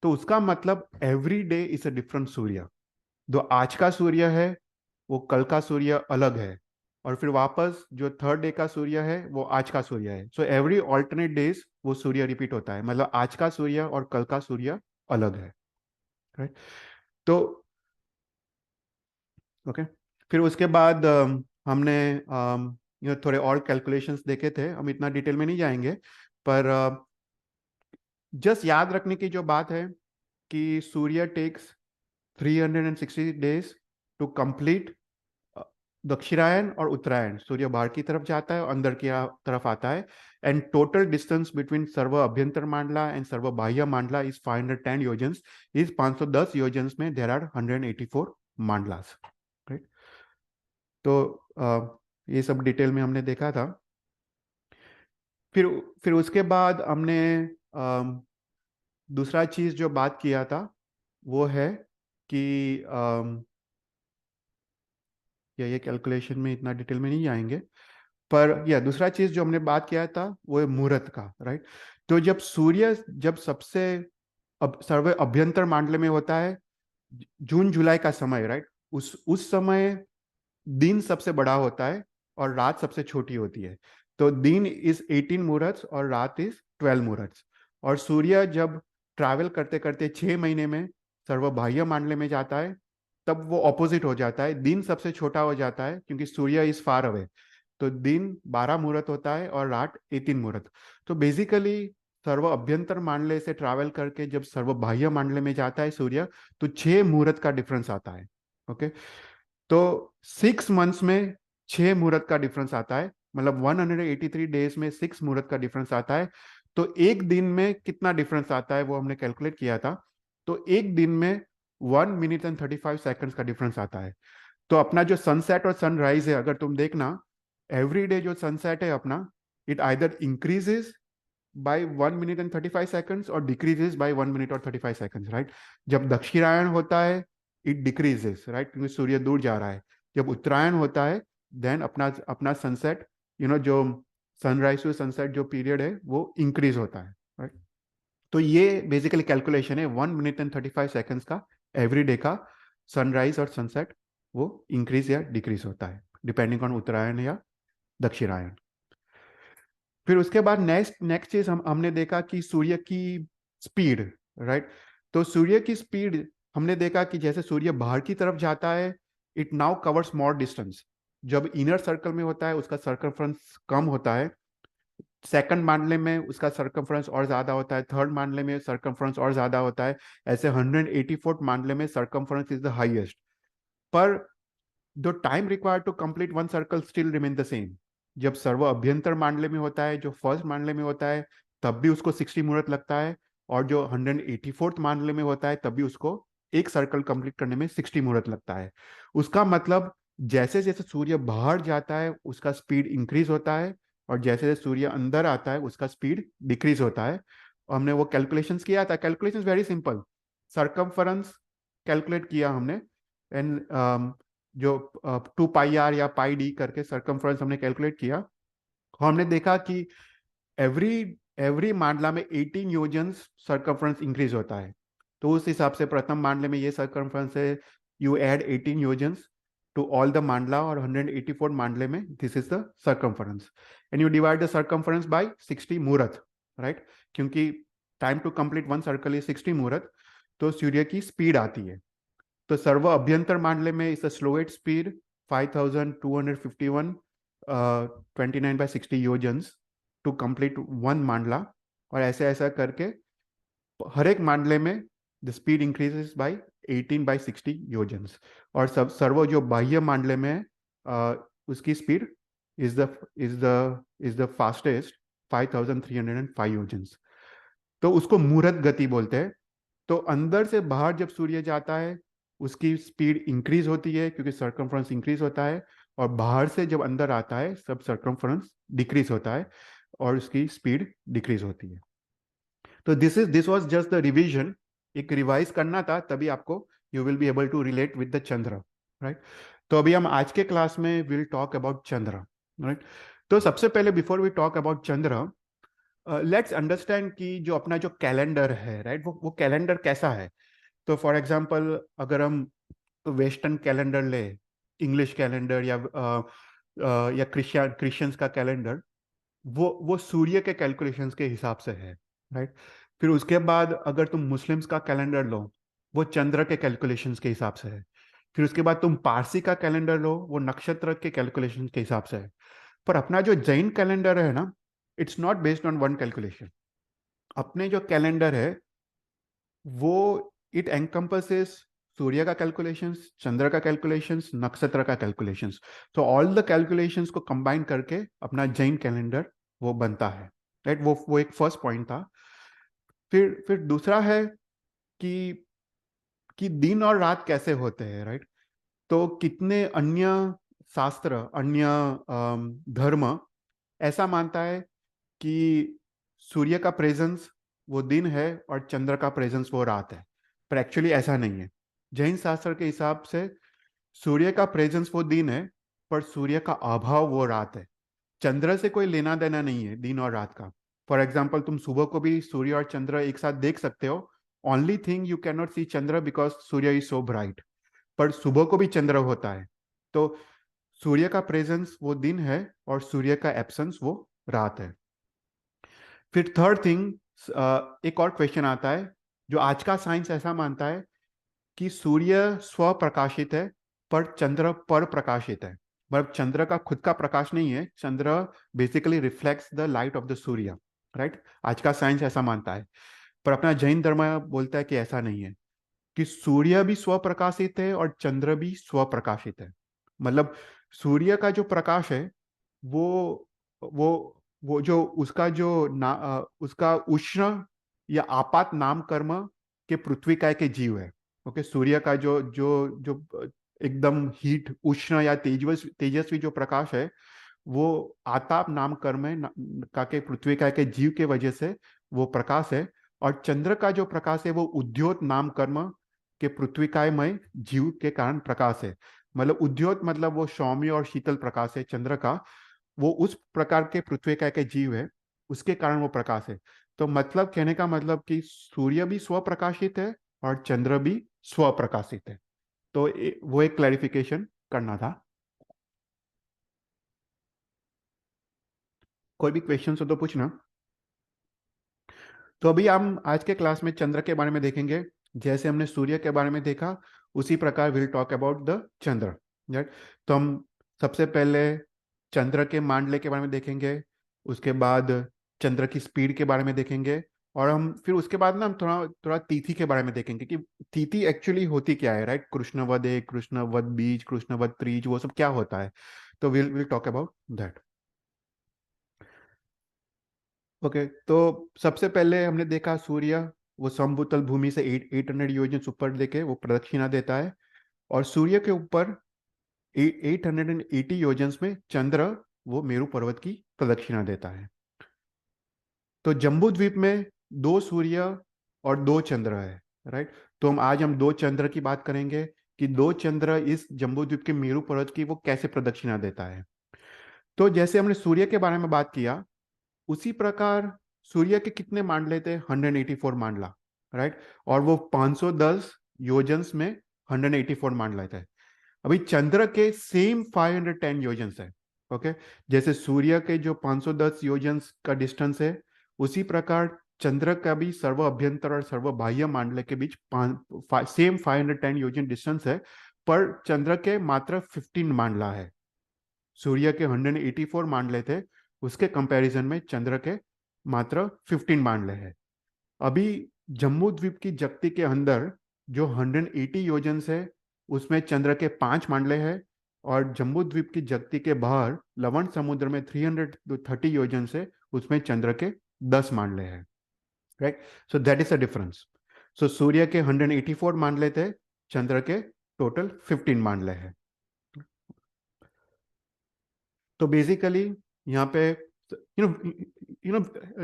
तो उसका मतलब every day is a different सूर्य। जो आज का सूर्य है वो कल का सूर्य अलग है, और फिर वापस जो थर्ड डे का सूर्य है वो आज का सूर्य है। सो एवरी ऑल्टरनेट डेज वो सूर्य रिपीट होता है, मतलब आज का सूर्य और कल का सूर्य अलग है, राइट। तो ओके, फिर उसके बाद हमने थोड़े और कैलकुलेशंस देखे थे, हम इतना डिटेल में नहीं जाएंगे, पर जस्ट याद रखने की जो बात है कि सूर्य टेक्स 360 डेज टू कंप्लीट दक्षिणायन और उत्तरायण। सूर्य बाहर की तरफ जाता है और अंदर की तरफ आता है, एंड टोटल डिस्टेंस बिटवीन सर्व अभ्यंतर मांडला एंड सर्व बाह्य मांडला इज 510 योजन्स, इज 510 योजन्स में देर आर 184 मांडलास, राइट। तो ये सब डिटेल में हमने देखा था। फिर उसके बाद हमने दूसरा चीज जो बात किया था वो है कि ये कैलकुलेशन में इतना डिटेल में नहीं जाएंगे, पर यह दूसरा चीज जो हमने बात किया था वो है मुहूर्त का, राइट। तो जब सूर्य जब सबसे सर्व अभ्यंतर मांडले में होता है, जून जुलाई का समय, राइट, उस समय दिन सबसे बड़ा होता है और रात सबसे छोटी होती है। तो दिन इज 18 मुहूर्त और रात इज 12 मुहूर्त। और सूर्य जब ट्रैवल करते करते 6 महीने में सर्व बाह्य मांडले में जाता है तब वो ऑपोजिट हो जाता है, दिन सबसे छोटा हो जाता है क्योंकि सूर्य इज फार अवे। तो दिन 12 मुहूर्त होता है और रात 18 मुहूर्त। तो बेसिकली सर्व अभ्यंतर मांडले से ट्रैवल करके जब सर्व बाह्य मांडले में जाता है सूर्य, तो 6 मुहूर्त का डिफरेंस आता है। ओके, तो 6 मंथ्स में 6 मुहूर्त का डिफरेंस आता है, मतलब 183 डेज में 6 मुहूर्त का डिफरेंस आता है। तो एक दिन में कितना डिफरेंस आता है वो हमने कैलकुलेट किया था। तो एक दिन में 1 minute and 35 seconds का डिफरेंस आता है। तो अपना जो सनसेट और सनराइज है, अगर तुम देखना, एवरी डे जो सनसेट है अपना, it either increases by 1 minute and 35 seconds और डिक्रीजेज बाय 1 मिनट और 35 सेकंड्स, राइट। जब दक्षिणायन होता है इट डिक्रीजेस, राइट, क्योंकि सूर्य दूर जा रहा है। जब उत्तरायण होता है देन अपना अपना सनसेट, जो सनराइज टू सनसेट जो पीरियड है वो इंक्रीज होता है, राइट। तो ये बेसिकली कैलकुलेशन है 1 मिनट एंड 35 सेकंड्स का, एवरी डे का सनराइज और सनसेट वो इंक्रीज या डिक्रीज होता है डिपेंडिंग ऑन उत्तरायण या दक्षिणायन। फिर उसके बाद नेक्स्ट नेक्स्ट चीज हमने देखा कि सूर्य की स्पीड, राइट। तो सूर्य की स्पीड हमने देखा कि जैसे सूर्य बाहर की तरफ जाता है it now covers more distance. जब इनर सर्कल में होता है उसका सर्कमफ्रेंस कम होता है, सेकंड मामले में उसका सर्कमफ्रेंस और ज्यादा होता है, थर्ड मामले में सर्कमफ्रेंस और ज्यादा होता है, ऐसे 184 मामले में सर्कमफ्रेंस इज द हाईएस्ट। पर the time required to complete one circle still remain the same. जब सर्व अभ्यंतर मांडले में होता है, जो फर्स्ट मांडले में होता है, तब भी उसको 60 मुहूर्त लगता है, और जो 184th मांडले में होता है तब भी उसको एक सर्कल कंप्लीट करने में 60 मुहूर्त लगता है। उसका मतलब जैसे जैसे सूर्य बाहर जाता है उसका स्पीड इंक्रीज होता है, और जैसे जैसे सूर्य अंदर आता है उसका स्पीड डिक्रीज होता है। और हमने वो कैलकुलेशंस किया था, calculation very simple, circumference calculate किया हमने, एंड जो 2 पाई आर या पाई डी करके सर्कमफ्रेंस हमने कैलकुलेट किया, और हमने देखा कि एवरी एवरी मांडला में 18 योजन्स सर्कमफ्रेंस इंक्रीज होता है। तो उस हिसाब से प्रथम मांडले में ये सर्कमफ्रेंस है, यू ऐड 18 योजन्स टू ऑल द मांडला, और 184 मांडले में this is the circumference, and you divide the circumference by 60 मुहूर्त, राइट, क्योंकि time to complete one circle is 60 मुहूर्त। तो सूर्य की स्पीड आती है। तो सर्व अभ्यंतर मांडले में इज द स्लोएस्ट स्पीड 5251 29/60 योजन्स टू कंप्लीट वन मांडला, और ऐसे ऐसा करके हर एक मांडले में द स्पीड इंक्रीजेस बाय 18/60 योजन्स। और सब सर्व जो बाह्य मांडले में उसकी स्पीड इज द फास्टेस्ट 5305 योजन्स। तो उसको मुहूर्त गति बोलते हैं। तो अंदर से बाहर जब सूर्य जाता है उसकी स्पीड इंक्रीज होती है क्योंकि सर्कमफ्रेंस इंक्रीज होता है, और बाहर से जब अंदर आता है सब सर्कमफ्रेंस डिक्रीज होता है और उसकी स्पीड डिक्रीज होती है। तो this was just the revision, एक रिवाइज करना था, तभी आपको you will be able to relate with the Chandra, right. तो अभी हम आज के क्लास में will talk about Chandra, right. तो सबसे पहले before we talk about Chandra, let's understand कि जो अपना जो कैलेंडर है, राइट, वो कैलेंडर कैसा है। तो फॉर एग्जांपल अगर हम वेस्टर्न कैलेंडर ले, इंग्लिश कैलेंडर या क्रिश्चियंस का कैलेंडर, वो सूर्य के कैलकुलेशंस के हिसाब से है, राइट। फिर उसके बाद अगर तुम मुस्लिम्स का कैलेंडर लो वो चंद्र के कैलकुलेशंस के हिसाब से है। फिर उसके बाद तुम पारसी का कैलेंडर लो वो नक्षत्र के कैलकुलेशंस के हिसाब से है। पर अपना जो जैन कैलेंडर है ना, it's not based on one calculation. अपने जो कैलेंडर है वो इट एनकम्पसेस सूर्य का कैलकुलेशंस, चंद्र का कैलकुलेशंस, नक्षत्र का कैलकुलेशंस। तो ऑल द कैलकुलेशंस को कंबाइन करके अपना जैन कैलेंडर वो बनता है, राइट। वो एक फर्स्ट पॉइंट था। फिर दूसरा है कि दिन और रात कैसे होते हैं, राइट। तो कितने अन्य शास्त्र, अन्य धर्म ऐसा मानता है कि सूर्य का प्रेजेंस वो दिन है और चंद्र का प्रेजेंस वो रात है, पर एक्चुअली ऐसा नहीं है। जैन शास्त्र के हिसाब से सूर्य का प्रेजेंस वो दिन है पर सूर्य का अभाव वो रात है। चंद्र से कोई लेना देना नहीं है दिन और रात का। फॉर एग्जाम्पल तुम सुबह को भी सूर्य और चंद्र एक साथ देख सकते हो, only thing you can not see Chandra because Surya is so bright, पर सुबह को भी चंद्र होता है। तो सूर्य का प्रेजेंस वो दिन है और सूर्य का एब्सेंस वो रात है। फिर थर्ड थिंग, एक और क्वेश्चन आता है जो आज का साइंस ऐसा मानता है कि सूर्य स्वप्रकाशित है पर चंद्र पर प्रकाशित है। मतलब चंद्र का खुद का प्रकाश नहीं है, चंद्र basically reflects the light of the सूर्य, राइट। आज का साइंस ऐसा मानता है, पर अपना जैन धर्म बोलता है कि ऐसा नहीं है, कि सूर्य भी स्वप्रकाशित है और चंद्र भी स्वप्रकाशित है। मतलब सूर्य का जो प्रकाश है वो वो वो जो उसका जो उसका उष्ण या आपात नाम कर्म के पृथ्वी काय के जीव है। ओके, सूर्य का जो जो जो एकदम हीट उष्ण या तेजस्वी जो प्रकाश है वो आताप नाम कर्म है का के पृथ्वी का के जीव के वजह से वो प्रकाश है। और चंद्र का जो प्रकाश है वो उद्योत नाम कर्म के पृथ्वी कायमय जीव के कारण प्रकाश है। मतलब उद्योत मतलब वो सौम्य और शीतल प्रकाश है चंद्र का, वो उस प्रकार के पृथ्वी का के जीव है, उसके कारण वो प्रकाश है। तो मतलब कहने का मतलब कि सूर्य भी स्वप्रकाशित है और चंद्र भी स्वप्रकाशित है। तो वो एक क्लैरिफिकेशन करना था। कोई भी क्वेश्चन हो तो पूछना। तो अभी हम आज के क्लास में चंद्र के बारे में देखेंगे। जैसे हमने सूर्य के बारे में देखा उसी प्रकार will talk about the Chandra, right. तो हम सबसे पहले चंद्र के मांडले के बारे में देखेंगे, उसके बाद चंद्र की स्पीड के बारे में देखेंगे, और हम फिर उसके बाद ना हम थोड़ा थोड़ा तिथि के बारे में देखेंगे कि तिथि एक्चुअली होती क्या है, राइट। कृष्णवद एक, कृष्णवद बीज, कृष्णवद त्रीज, वो सब क्या होता है। तो will talk about that. Okay, तो सबसे पहले हमने देखा सूर्य वो समभूतल भूमि से 800 योजन ऊपर लेके वो प्रदक्षिणा देता है, और सूर्य के ऊपर 880 योजन में चंद्र वो मेरू पर्वत की प्रदक्षिणा देता है। तो जम्बू द्वीप में 2 सूर्य और 2 चंद्र है, राइट। तो हम 2 चंद्र की बात करेंगे कि 2 चंद्र इस जम्बू द्वीप के मेरू पर्वत की वो कैसे प्रदक्षिणा देता है। तो जैसे हमने सूर्य के बारे में बात किया उसी प्रकार सूर्य के कितने मांडले थे, 184 मांडला, राइट। और वो 510 योजन्स में 184 मांडला थे। अभी चंद्र के सेम 510 योजन्स है, ओके। जैसे सूर्य के जो 510 योजन्स का डिस्टेंस है उसी प्रकार चंद्र का भी सर्व अभ्यंतर और सर्व बाह्य मांडले के बीच सेम 510 योजन डिस्टेंस है, पर चंद्र के मात्र 15 मांडला है। सूर्य के 184 मांडले थे, उसके कंपैरिजन में चंद्र के मात्र 15 मांडले हैं। अभी जम्मू द्वीप की जगती के अंदर जो 180 योजन है उसमें चंद्र के 5 मांडले हैं, और जम्मू द्वीप की जगती के बाहर लवण समुद्र में 330 योजन से उसमें चंद्र के 10 मांडले हैं, right. So that is a difference. So सूर्य के 184 मांडले थे, चंद्र के टोटल 15 मांडले हैं। तो बेसिकली यहाँ पे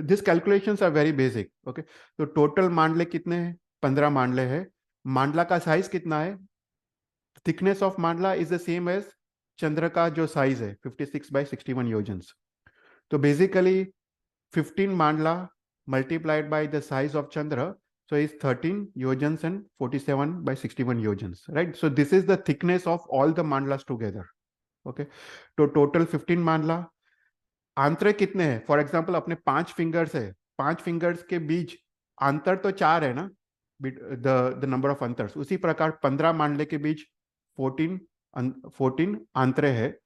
this calculations are very basic, okay. तो टोटल मांडले कितने हैं, 15 मांडले हैं। मांडला का साइज कितना है, थिकनेस ऑफ मांडला इज द सेम एज चंद्र का जो साइज है 56/61 योजन्स। तो basically 15 mandala multiplied by the size of Chandra, so is 13 yojans and 47/61 yojans, right? So this is the thickness of all the mandalas together, okay? तो total 15 mandala। आंतरे कितने हैं, फॉर एग्जाम्पल अपने 5 फिंगर्स है, 5 फिंगर्स के बीच अंतर तो 4 है ना, द नंबर ऑफ अंतर्स। उसी प्रकार 15 मांडले के बीच 14 आंतरे है।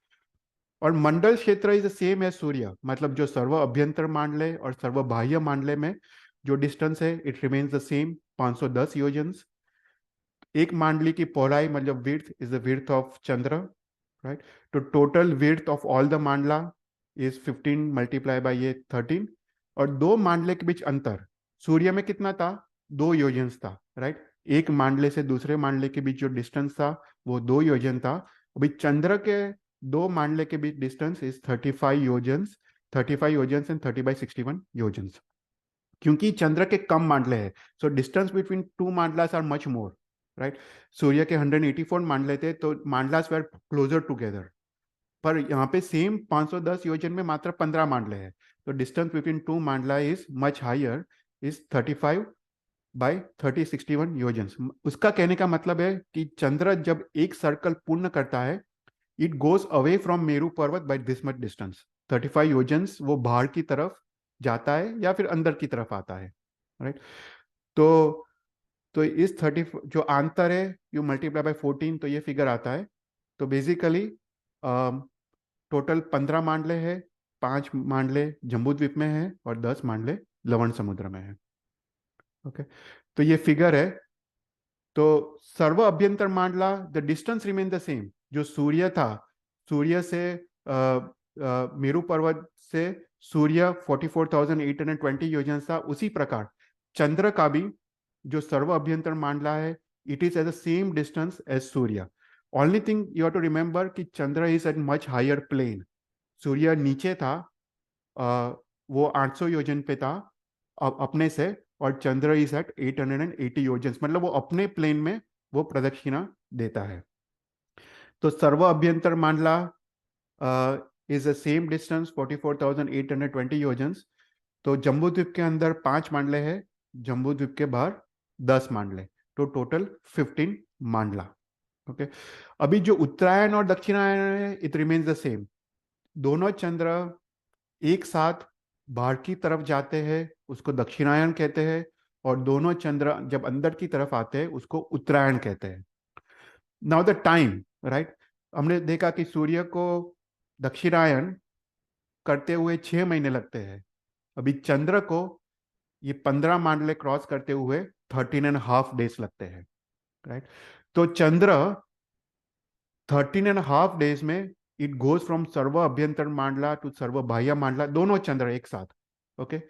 और मंडल क्षेत्र इज द सेम एज सूर्य, मतलब जो सर्व अभ्यंतर मांडले और सर्व बाह्य मांडले में जो डिस्टेंस है इट रिमेन्स द सेम, 510 योजन्स। एक मांडली की पौड़ाई मतलब width is the width of चंद्र, राइट। तो total width of all the mandala is 15 multiply by ये 13। और 2 मांडले के बीच अंतर सूर्य में कितना था, 2 योजन्स था, राइट। एक मांडले से दूसरे मांडले के बीच जो डिस्टेंस था वो 2 योजन था। अभी चंद्र के 2 मांडले के बीच डिस्टेंस इज 35 योजन्स, 35 योजन्स एंड 30/61 योजन्स। क्योंकि चंद्र के कम मांडले हैं, so distance between 2 mandalas are much more, right. सूर्य के 184 मांडले थे तो मांडलास वेर क्लोजर टुगेदर, पर यहाँ पे सेम 510 योजन में मात्र 15 मांडले हैं, तो डिस्टेंस बिटवीन 2 मांडला इज मच हायर, इज 35/30/61 योजन्स। उसका कहने का मतलब है कि चंद्र जब एक सर्कल पूर्ण करता है it goes away from Meru Parvat by this much distance, 35 योजन्स वो बाहर की तरफ जाता है या फिर अंदर की तरफ आता है, राइट। तो इस 30 जो अंतर है यू मल्टीप्लाई बाय 14 तो ये फिगर आता है। तो बेसिकली टोटल 15 मांडले है, 5 मांडले जम्बू द्वीप में है और 10 मांडले लवण समुद्र में है, ओके। तो ये फिगर है। तो सर्व अभ्यंतर मांडला the distance remain the same, जो सूर्य था, सूर्य से मेरू पर्वत से सूर्य 44,820 योजन था, उसी प्रकार चंद्र का भी जो सर्व अभ्यंतर मांडला है it is at the same distance as सूर्य। Only thing you have to remember कि चंद्र is at much higher plane. सूर्य नीचे था, वो 800 योजन पे था अपने से, और चंद्र इज एट 880 योजन, मतलब वो अपने प्लेन में वो प्रदक्षिणा देता है. तो सर्व अभ्यंतर मांडला इज द सेम डिस्टेंस 44,820 योजन्स. तो जम्बू द्वीप के अंदर 5 मांडले हैं, जम्बू द्वीप के बाहर 10 मांडले, तो टोटल 15 मांडला. ओके. अभी जो उत्तरायण और दक्षिणायन है, इट रिमेन्स द सेम. दोनों चंद्र एक साथ बाहर की तरफ जाते हैं, उसको दक्षिणायन कहते हैं, और दोनों चंद्र जब अंदर की तरफ आते हैं उसको उत्तरायण कहते हैं. Now the time, right. हमने देखा कि सूर्य को दक्षिणायन करते हुए 6 महीने लगते हैं. अभी चंद्र को ये 15 मांडले क्रॉस करते हुए 13.5 डेज लगते हैं, राइट. तो चंद्र 13.5 डेज में इट गोज फ्रॉम सर्व अभ्यंतर मांडला टू सर्व बाह्य मांडला, दोनों चंद्र एक साथ. ओके.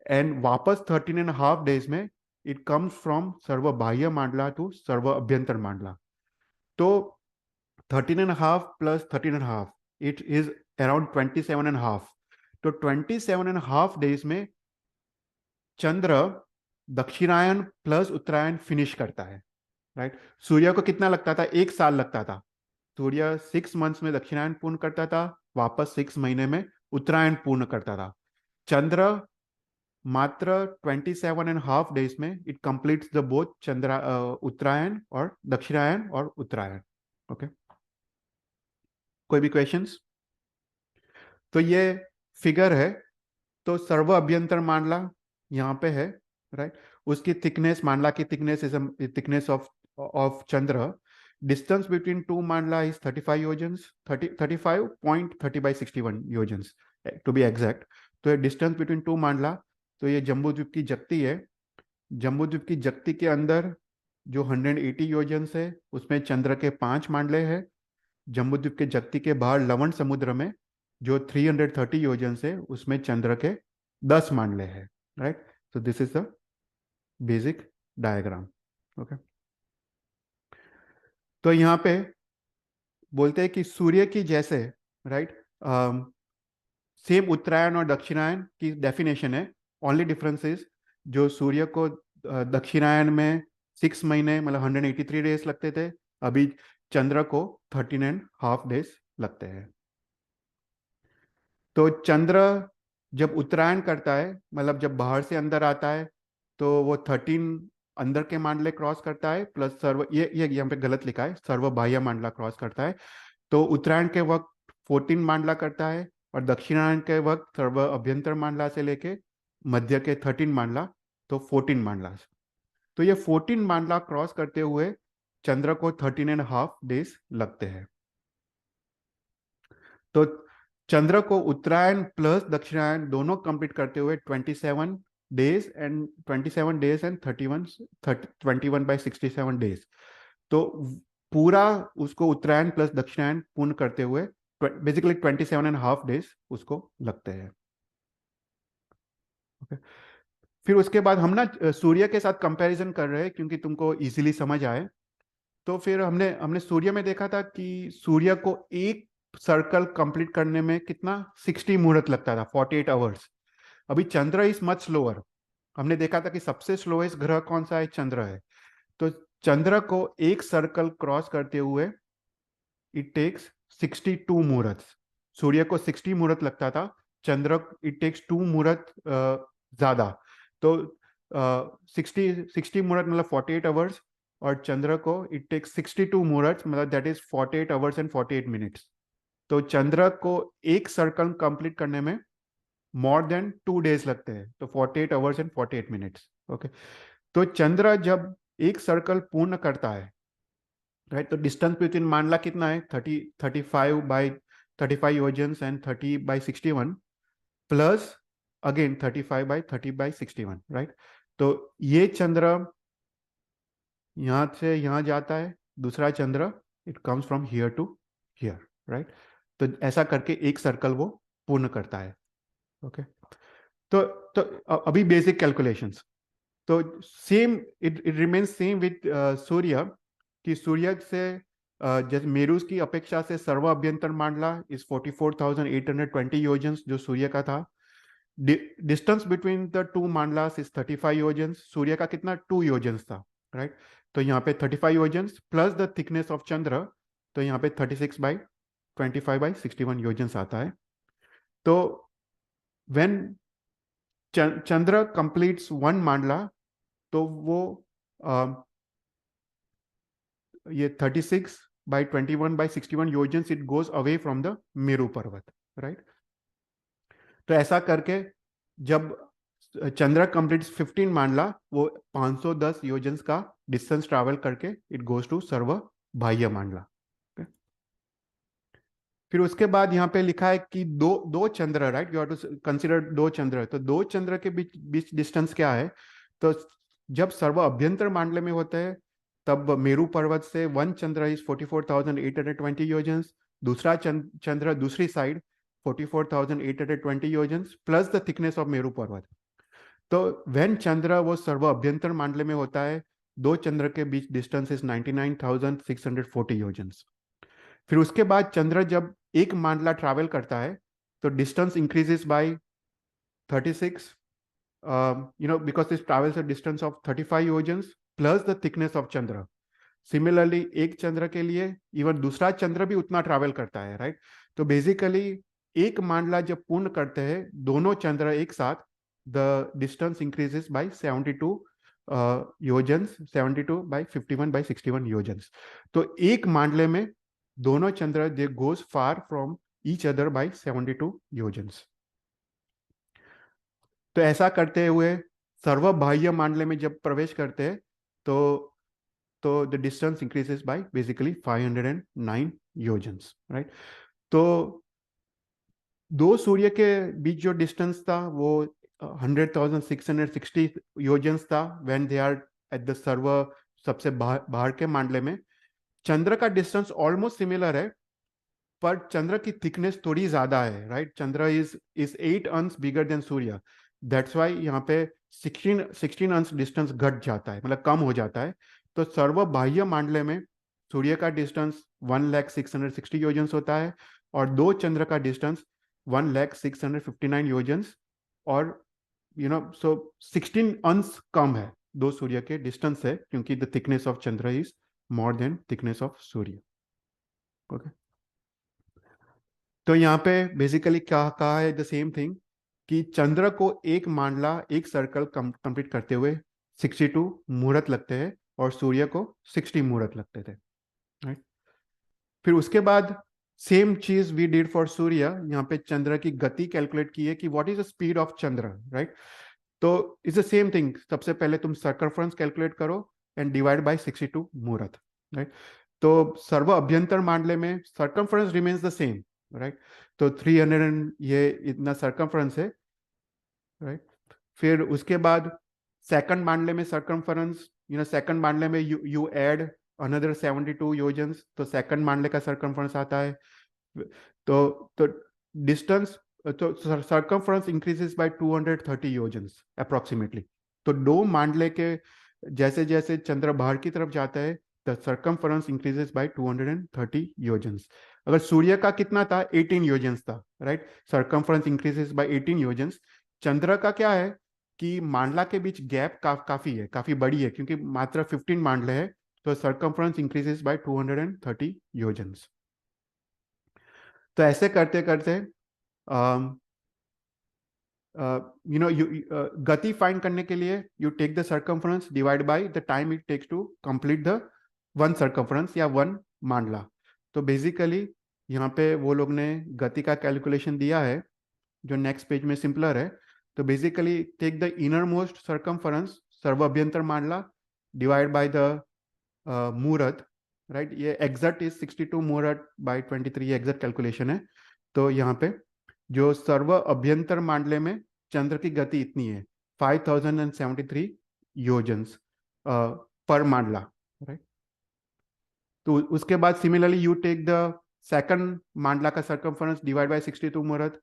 एंड वापस 13.5 डेज में इट कम्स फ्रॉम सर्व बाह्य मांडला टू सर्व अभ्यंतर मांडला. तो 13.5 प्लस 13.5, इट इज अराउंड 27.5. तो 27.5 डेज में चंद्र दक्षिणायन प्लस उत्तरायण फिनिश करता है, राइट. सूर्य को कितना लगता था? 1 साल लगता था. सूर्य 6 मंथ्स में दक्षिणायन पूर्ण करता था, वापस 6 महीने में उत्तरायण पूर्ण करता था. चंद्र मात्र 27.5 डेज में इट कंप्लीट्स द बोथ चंद्र उत्तरायण और दक्षिणायन और उत्तरायण. ओके. कोई भी क्वेश्चंस? तो ये फिगर है. तो सर्व अभ्यंतर मांडला यहाँ पे है, राइट. उसकी थिकनेस, मांडला की thickness is thickness of Chandra. Distance between two मांडला इज 35 योजन्स, 35.30/61 योजन्स टू बी एग्जैक्ट. तो ये डिस्टेंस बिटवीन टू मांडला. तो ये जम्बूद्वीप की जगती है. जम्बूद्वीप की जगती के अंदर जो 180 योजन्स है उसमें चंद्र के 5 मांडले हैं. जम्बूद्वीप के जगती के बाहर लवण समुद्र में जो 330 योजन से उसमें चंद्र के 10 मांडले हैं, right. So this is the basic diagram. Okay. तो यहाँ पे बोलते हैं कि सूर्य की जैसे, राइट, सेम उत्तरायण और दक्षिणायन की डेफिनेशन है. ओनली डिफरेंस इज जो सूर्य को दक्षिणायन में 6 महीने मतलब 183 डेज लगते थे, अभी चंद्र को 13.5 डेज लगते हैं. तो चंद्र जब उत्तरायण करता है, मतलब जब बाहर से अंदर आता है, तो वो 13 अंदर के मांडले क्रॉस करता है, प्लस सर्व, ये यहाँ पे गलत लिखा है, सर्व बाह्य मांडला क्रॉस करता है. तो उत्तरायण के वक्त 14 मांडला करता है, और दक्षिणायन के वक्त सर्व अभ्यंतर मांडला से लेके मध्य के 13 मांडला, तो 14 मांडला. तो ये 14 मांडला क्रॉस करते हुए चंद्र को 13.5 डेज लगते हैं. तो चंद्र को उत्तरायण प्लस दक्षिणायन दोनों कंप्लीट करते हुए 27 डेज एंड 21/67 डेज. तो पूरा उसको उत्तरायण प्लस दक्षिणायन पूर्ण करते हुए बेसिकली 27.5 डेज उसको लगते हैं. ओके. फिर उसके बाद हम ना सूर्य के साथ कंपैरिजन कर रहे हैं क्योंकि तुमको इजीली समझ आए. तो फिर हमने सूर्य में देखा था कि सूर्य को एक सर्कल कंप्लीट करने में कितना 60 मुहूर्त लगता था, 48 आवर्स. अभी चंद्र इज मच स्लोअर. हमने देखा था कि सबसे स्लोएस्ट ग्रह कौन सा है? चंद्र है. तो चंद्र को एक सर्कल क्रॉस करते हुए इट टेक्स 62 मुहूर्त. सूर्य को 60 मुहूर्त लगता था, चंद्र इट टेक्स 2 मुहूर्त ज्यादा. तो 60 मुहूर्त मतलब 48 आवर्स, और चंद्र को इट टेक्स 62 मुहूर्त मतलब that is 48 hours and 48 minutes. तो चंद्र को एक सर्कल कंप्लीट करने में मोर देन 2 डेज लगते हैं, तो 48 आवर्स एंड 48 मिनट्स. ओके. तो चंद्र जब एक सर्कल पूर्ण करता है, राइट, तो डिस्टेंस बिटवीन मांडला कितना है? 35/35 योजन्स एंड 30/61 प्लस अगेन 35/30/61, राइट. तो ये चंद्र यहां से यहां जाता है, दूसरा चंद्र it comes from here to here, right. तो ऐसा करके एक सर्कल वो पूर्ण करता है. ओके. तो अभी बेसिक कैलकुलेशंस. तो same it remains same with सूर्य, कि सूर्य से जैसे मेरू की अपेक्षा से सर्व अभ्यंतर मांडला इज 44,820 योजन जो सूर्य का था. Distance between the two mandalas is 35 योजन्स. सूर्य का कितना 2 योजन्स था, राइट. तो यहाँ पे 35 योजन्स प्लस द थिकनेस ऑफ चंद्र, तो यहाँ पे 36/25/61 योजन्स आता है. तो व्हेन चंद्र कंप्लीट्स 1 मांडला, तो वो ये 36/21/61 योजन्स it goes away from the Meru Parvat, right. तो ऐसा करके जब चंद्र कंप्लीट्स 15 मांडला, वो 510 योजन्स का डिस्टेंस ट्रैवल करके इट गोज टू सर्व बाह्य मांडला. फिर उसके बाद यहाँ पे लिखा है कि दो चंद्र, right, you have to consider 2 चंद्र. तो 2 चंद्र के बीच डिस्टेंस क्या है? तो जब सर्व अभ्यंतर मांडले में होते हैं तब मेरू पर्वत से 1 चंद्र इज 44,820 योजन्स, दूसरा चंद्र दूसरी साइड 44,820 योजन्स plus the thickness of Meru Parvat. तो व्हेन चंद्र वो सर्व अभ्यंतर मांडले में होता है, 2 चंद्र के बीच डिस्टेंस इज 99,640 योजन्स. फिर उसके बाद चंद्र जब 1 मांडला ट्रैवल करता है तो distance increases by 36, because this travels a distance of 35 योजन्स प्लस द थिकनेस ऑफ चंद्र. सिमिलरली एक चंद्र के लिए इवन दूसरा चंद्र भी उतना ट्रैवल करता है, राइट. तो बेसिकली 1 मांडला जब पूर्ण करते हैं दोनों चंद्र एक साथ, द डिस्टेंस इंक्रीजेस बाय 72 योजन्स, 72/51/61 योजन्स. तो एक मांडले में दोनों चंद्र they goes far from each other by 72 योजन्स. तो ऐसा करते हुए सर्व बाह्य मांडले में जब प्रवेश करते हैं तो the distance increases by basically 509 योजन्स, राइट. तो 2 सूर्य के बीच जो डिस्टेंस था वो 100,660 योजन्स था when they are at the सर्व सबसे बाहर के मांडले में. चंद्र का डिस्टेंस ऑलमोस्ट सिमिलर है, पर चंद्र की थिकनेस थोड़ी ज्यादा है, राइट. चंद्र इज 8 अंश bigger than Surya. That's why यहाँ पे 16 अंश डिस्टेंस घट जाता है, मतलब कम हो जाता है. तो सर्व बाह्य मांडले में सूर्य का डिस्टेंस 1,0660 योजन्स होता है और 2 चंद्र का डिस्टेंस 1,0659 योजन्स. और सो 16 अंश कम है 2 सूर्य के डिस्टेंस से, क्योंकि the thickness of Chandra is more than thickness of Surya. Okay. तो यहाँ पे बेसिकली क्या कहा है, द सेम थिंग, कि चंद्र को एक मांडला एक सर्कल कंप्लीट करते हुए 62 मुहूर्त लगते हैं और सूर्य को 60 मुहूर्त लगते थे, राइट. फिर उसके बाद सेम चीज वी डिड फॉर सूर्य. यहाँ पे चंद्र की गति कैलकुलेट की है कि what is the speed of चंद्र, राइट. तो इट्स द सेम थिंग. सबसे पहले तुम सर्कमफ्रेंस कैलकुलेट करो एंड डिवाइड बाय 62 मुहूर्त, राइट. तो सर्व अभ्यंतर मांडले में circumference remains the same, right. तो 300 ये इतना सर्कमफ्रेंस है, राइट. फिर उसके बाद सेकंड मांडले में सर्कमफ्रेंस, सेकंड मांडले में यू ऐड अनदर 72 योजन्स, तो सेकंड मांडले का सर्कमफ्रेंस आता है. तो डिस्टेंस, तो सर्कमफ्रेंस इंक्रीजेस बाय 230 योजन्स अप्रोक्सीमेटली. तो 2 मांडले के जैसे जैसे चंद्र बाहर की तरफ जाता है द सर्कमफ्रेंस इंक्रीजेस बाय 230 योजन्स. अगर सूर्य का कितना था 18 योजन्स था, राइट. Circumference increases by 18 योजन्स. चंद्र का क्या है कि मांडला के बीच गैप काफी है, काफी बड़ी है, क्योंकि मात्र 15 मांडले है. तो सर्कमफ्रेंस इंक्रीजेस बाय 230 योजन्स. तो ऐसे करते करते गति फाइंड करने के लिए you take the circumference divide by the time it takes to complete the 1 circumference या 1 मांडला. तो बेसिकली यहाँ पे वो लोग ने गति का कैलकुलेशन दिया है जो नेक्स्ट पेज में सिंपलर है. तो basically take the inner most circumference सर्व अभ्यंतर मांडला डिवाइड बाय द मुहूर्त, राइट. ये एग्जैक्ट इज 62 मुहूर्त बाय 23 एग्जैक्ट कैलकुलेशन है. तो यहाँ पे जो सर्व अभ्यंतर मांडले में चंद्र की गति इतनी है 5073 योजन्स पर मांडला, राइट. तो उसके बाद similarly you take the second mandala का सर्कमफ्रेंस डिवाइड बाय 62 मुहूर्त.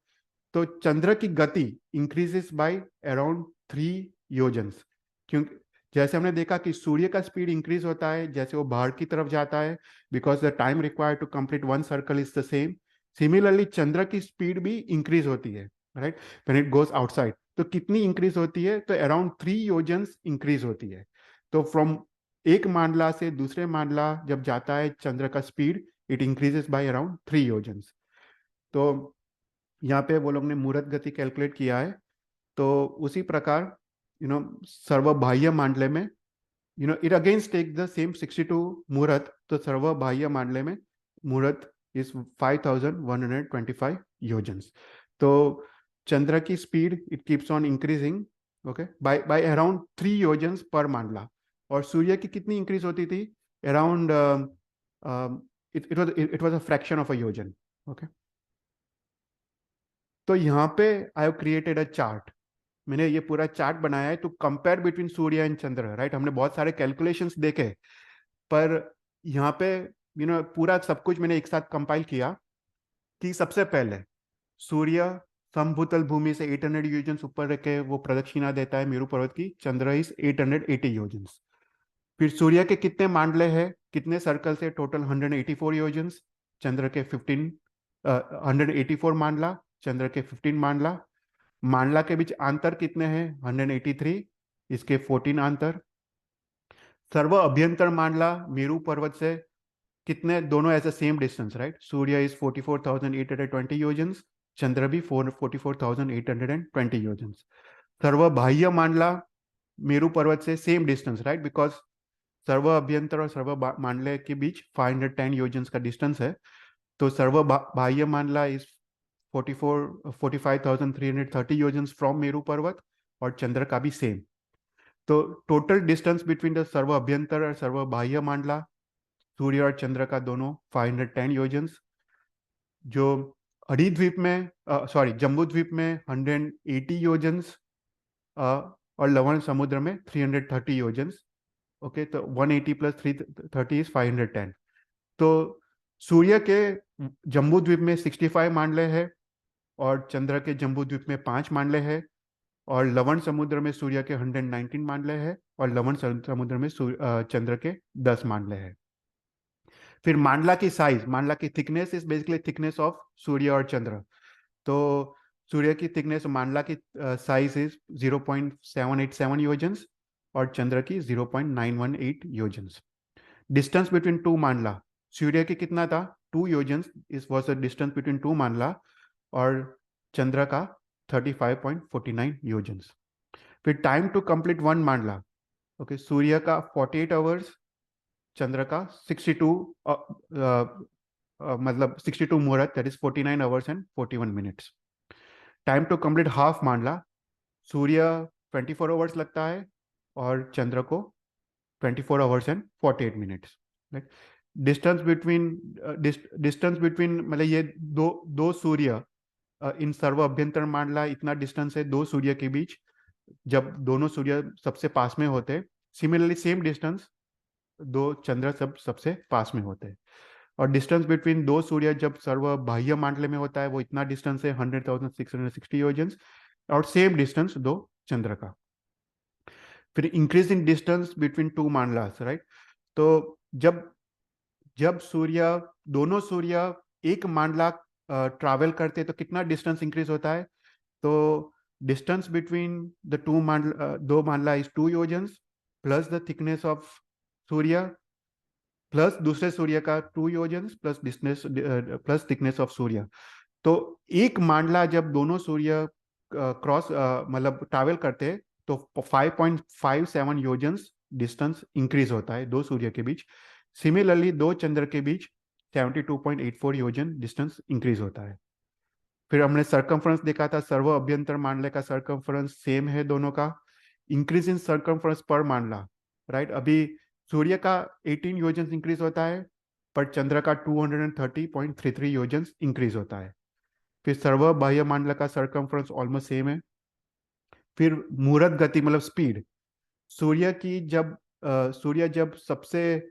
तो चंद्र की गति इंक्रीजेस बाय अराउंड 3 योजन्स, क्योंकि जैसे हमने देखा कि सूर्य का स्पीड इंक्रीज होता है जैसे वो बाहर की तरफ जाता है, because the time required to complete one circle is the same. Similarly चंद्र की स्पीड भी इंक्रीज होती है, right, when it goes outside. तो कितनी इंक्रीज होती है? तो अराउंड 3 योजन्स इंक्रीज होती है। तो फ्रॉम एक मांडला से दूसरे मांडला जब जाता है चंद्र का speed, it increases by around 3 योजन्स। तो यहाँ पे वो लोग ने मुहूर्त गति कैलकुलेट किया है। तो उसी प्रकार सर्वबाह्य मांडले में it again takes the same 62 muhurat. तो सर्वबाह्य मांडले में मुहूर्त is 5125 yojans. तो चंद्र की speed it keeps on increasing, okay, by around 3 yojans per mandala. और सूर्य की कितनी इंक्रीज होती थी? Around it was a fraction of a yojan, okay. तो यहाँ पे I have created a chart. मैंने ये पूरा चार्ट बनाया है to compare between Surya and Chandra, right. हमने बहुत सारे कैलकुलेशंस देखे, पर यहाँ पे पूरा सब कुछ मैंने एक साथ कंपाइल किया कि सबसे पहले सूर्य समभूतल भूमि से 800 योजन ऊपर रह के वो प्रदक्षिणा देता है मेरू पर्वत की। चंद्र इज 880 योजन। फिर सूर्य के कितने मांडले हैं, कितने सर्कल से? टोटल 184 योजन। चंद्र के 184 मांडला, चंद्र के 15 मांडला। मांडला के बीच अंतर कितने हैं? 183, इसके 14 अंतर। सर्व अभ्यंतर मांडला मेरू पर्वत से कितने? दोनों as a same distance, right. सूर्य इज 44,820 योजन्स, चंद्र भी 44,820 योजन्स। सर्व बाह्य मांडला मेरू पर्वत से सेम डिस्टेंस, राइट, बिकॉज सर्व अभ्यंतर और सर्व मांडले के बीच 510 योजन्स का डिस्टेंस है। तो सर्व बाह्य मांडला इज 45,330 योजन्स फ्रॉम मेरू पर्वत, और चंद्र का भी सेम। तो टोटल डिस्टेंस बिटवीन द सर्व अभ्यंतर और सर्व बाह्य मांडला, सूर्य और चंद्र का दोनों 510 योजन्स। जो द्वीप में जम्बू द्वीप में 180 योजन्स, और लवण समुद्र में 330 योजन्स, ओके। तो 180 प्लस 330 इज 510। तो सूर्य के जम्बू द्वीप में 65 मांडले हैं, और चंद्र के जम्बू द्वीप में 5 मांडले हैं, और लवण समुद्र में सूर्य के 119 मांडले हैं, और लवण समुद्र में चंद्र के 10 मांडले हैं। फिर मांडला की साइज, मांडला की thickness is basically thickness of सूर्य और चंद्र। तो सूर्य की थिकनेस, मांडला की साइज इज 0.787 योजन्स, और चंद्र की 0.918 योजन्स। डिस्टेंस बिटवीन टू मांडला, सूर्य की कितना था? 2 yojans is was the distance between two mandala, और चंद्र का 35.49 योजन्स। फिर time to complete one mandala, okay, सूर्य का 48 आवर्स, चंद्र का 62 मतलब 62 मुहूर्त, that is 49 hours and 41 minutes. Time to complete half mandala, सूर्य 24 आवर्स लगता है, और चंद्र को 24 hours and 48 minutes, right. Distance between मतलब ये दो सूर्य इन सर्व अभ्यंतर मांडला इतना डिस्टेंस है दो सूर्य के बीच, जब दोनों सूर्य सबसे पास में होते हैं। सिमिलरली सेम डिस्टेंस दो चंद्र सबसे पास में होते हैं। और डिस्टेंस बिटवीन दो सूर्य जब सर्व बाह्य मांडले में होता है वो इतना डिस्टेंस है 100,660 योजन्स, और सेम डिस्टेंस दो चंद्र का। फिर increase in distance between two mandalas, right. तो जब दोनों सूर्य एक मांडला ट्रैवल करते तो कितना डिस्टेंस इंक्रीज होता है? तो डिस्टेंस बिटवीन द दो मांडला इज 2 योजन्स, प्लस द थिकनेस ऑफ सूर्य, प्लस दूसरे सूर्य का 2 योजन्स, प्लस थिकनेस ऑफ सूर्य। तो एक मांडला जब दोनों सूर्य क्रॉस मतलब ट्रैवल करते हैं तो 5.57 योजन्स डिस्टेंस इंक्रीज होता है दो सूर्य के बीच। सिमिलरली दो चंद्र के बीच 72.84 योजन डिस्टेंस इंक्रीज होता है। फिर हमने सर्कमफ्रेंस देखा था, सर्व अभ्यंतर मांडले का सर्कमफ्रेंस सेम है दोनों का। इंक्रीज इन सर्कमफ्रेंस पर मांडला, राइट। अभी सूर्य का 18 योजन इंक्रीज होता है, पर चंद्र का 230.33 योजन इंक्रीज होता है। फिर सर्व बाह्य मांडला का सर्कमफ्रेंस ऑलमोस्ट सेम है। फिर मुहूर्त गति मतलब स्पीड, सूर्य जब सबसे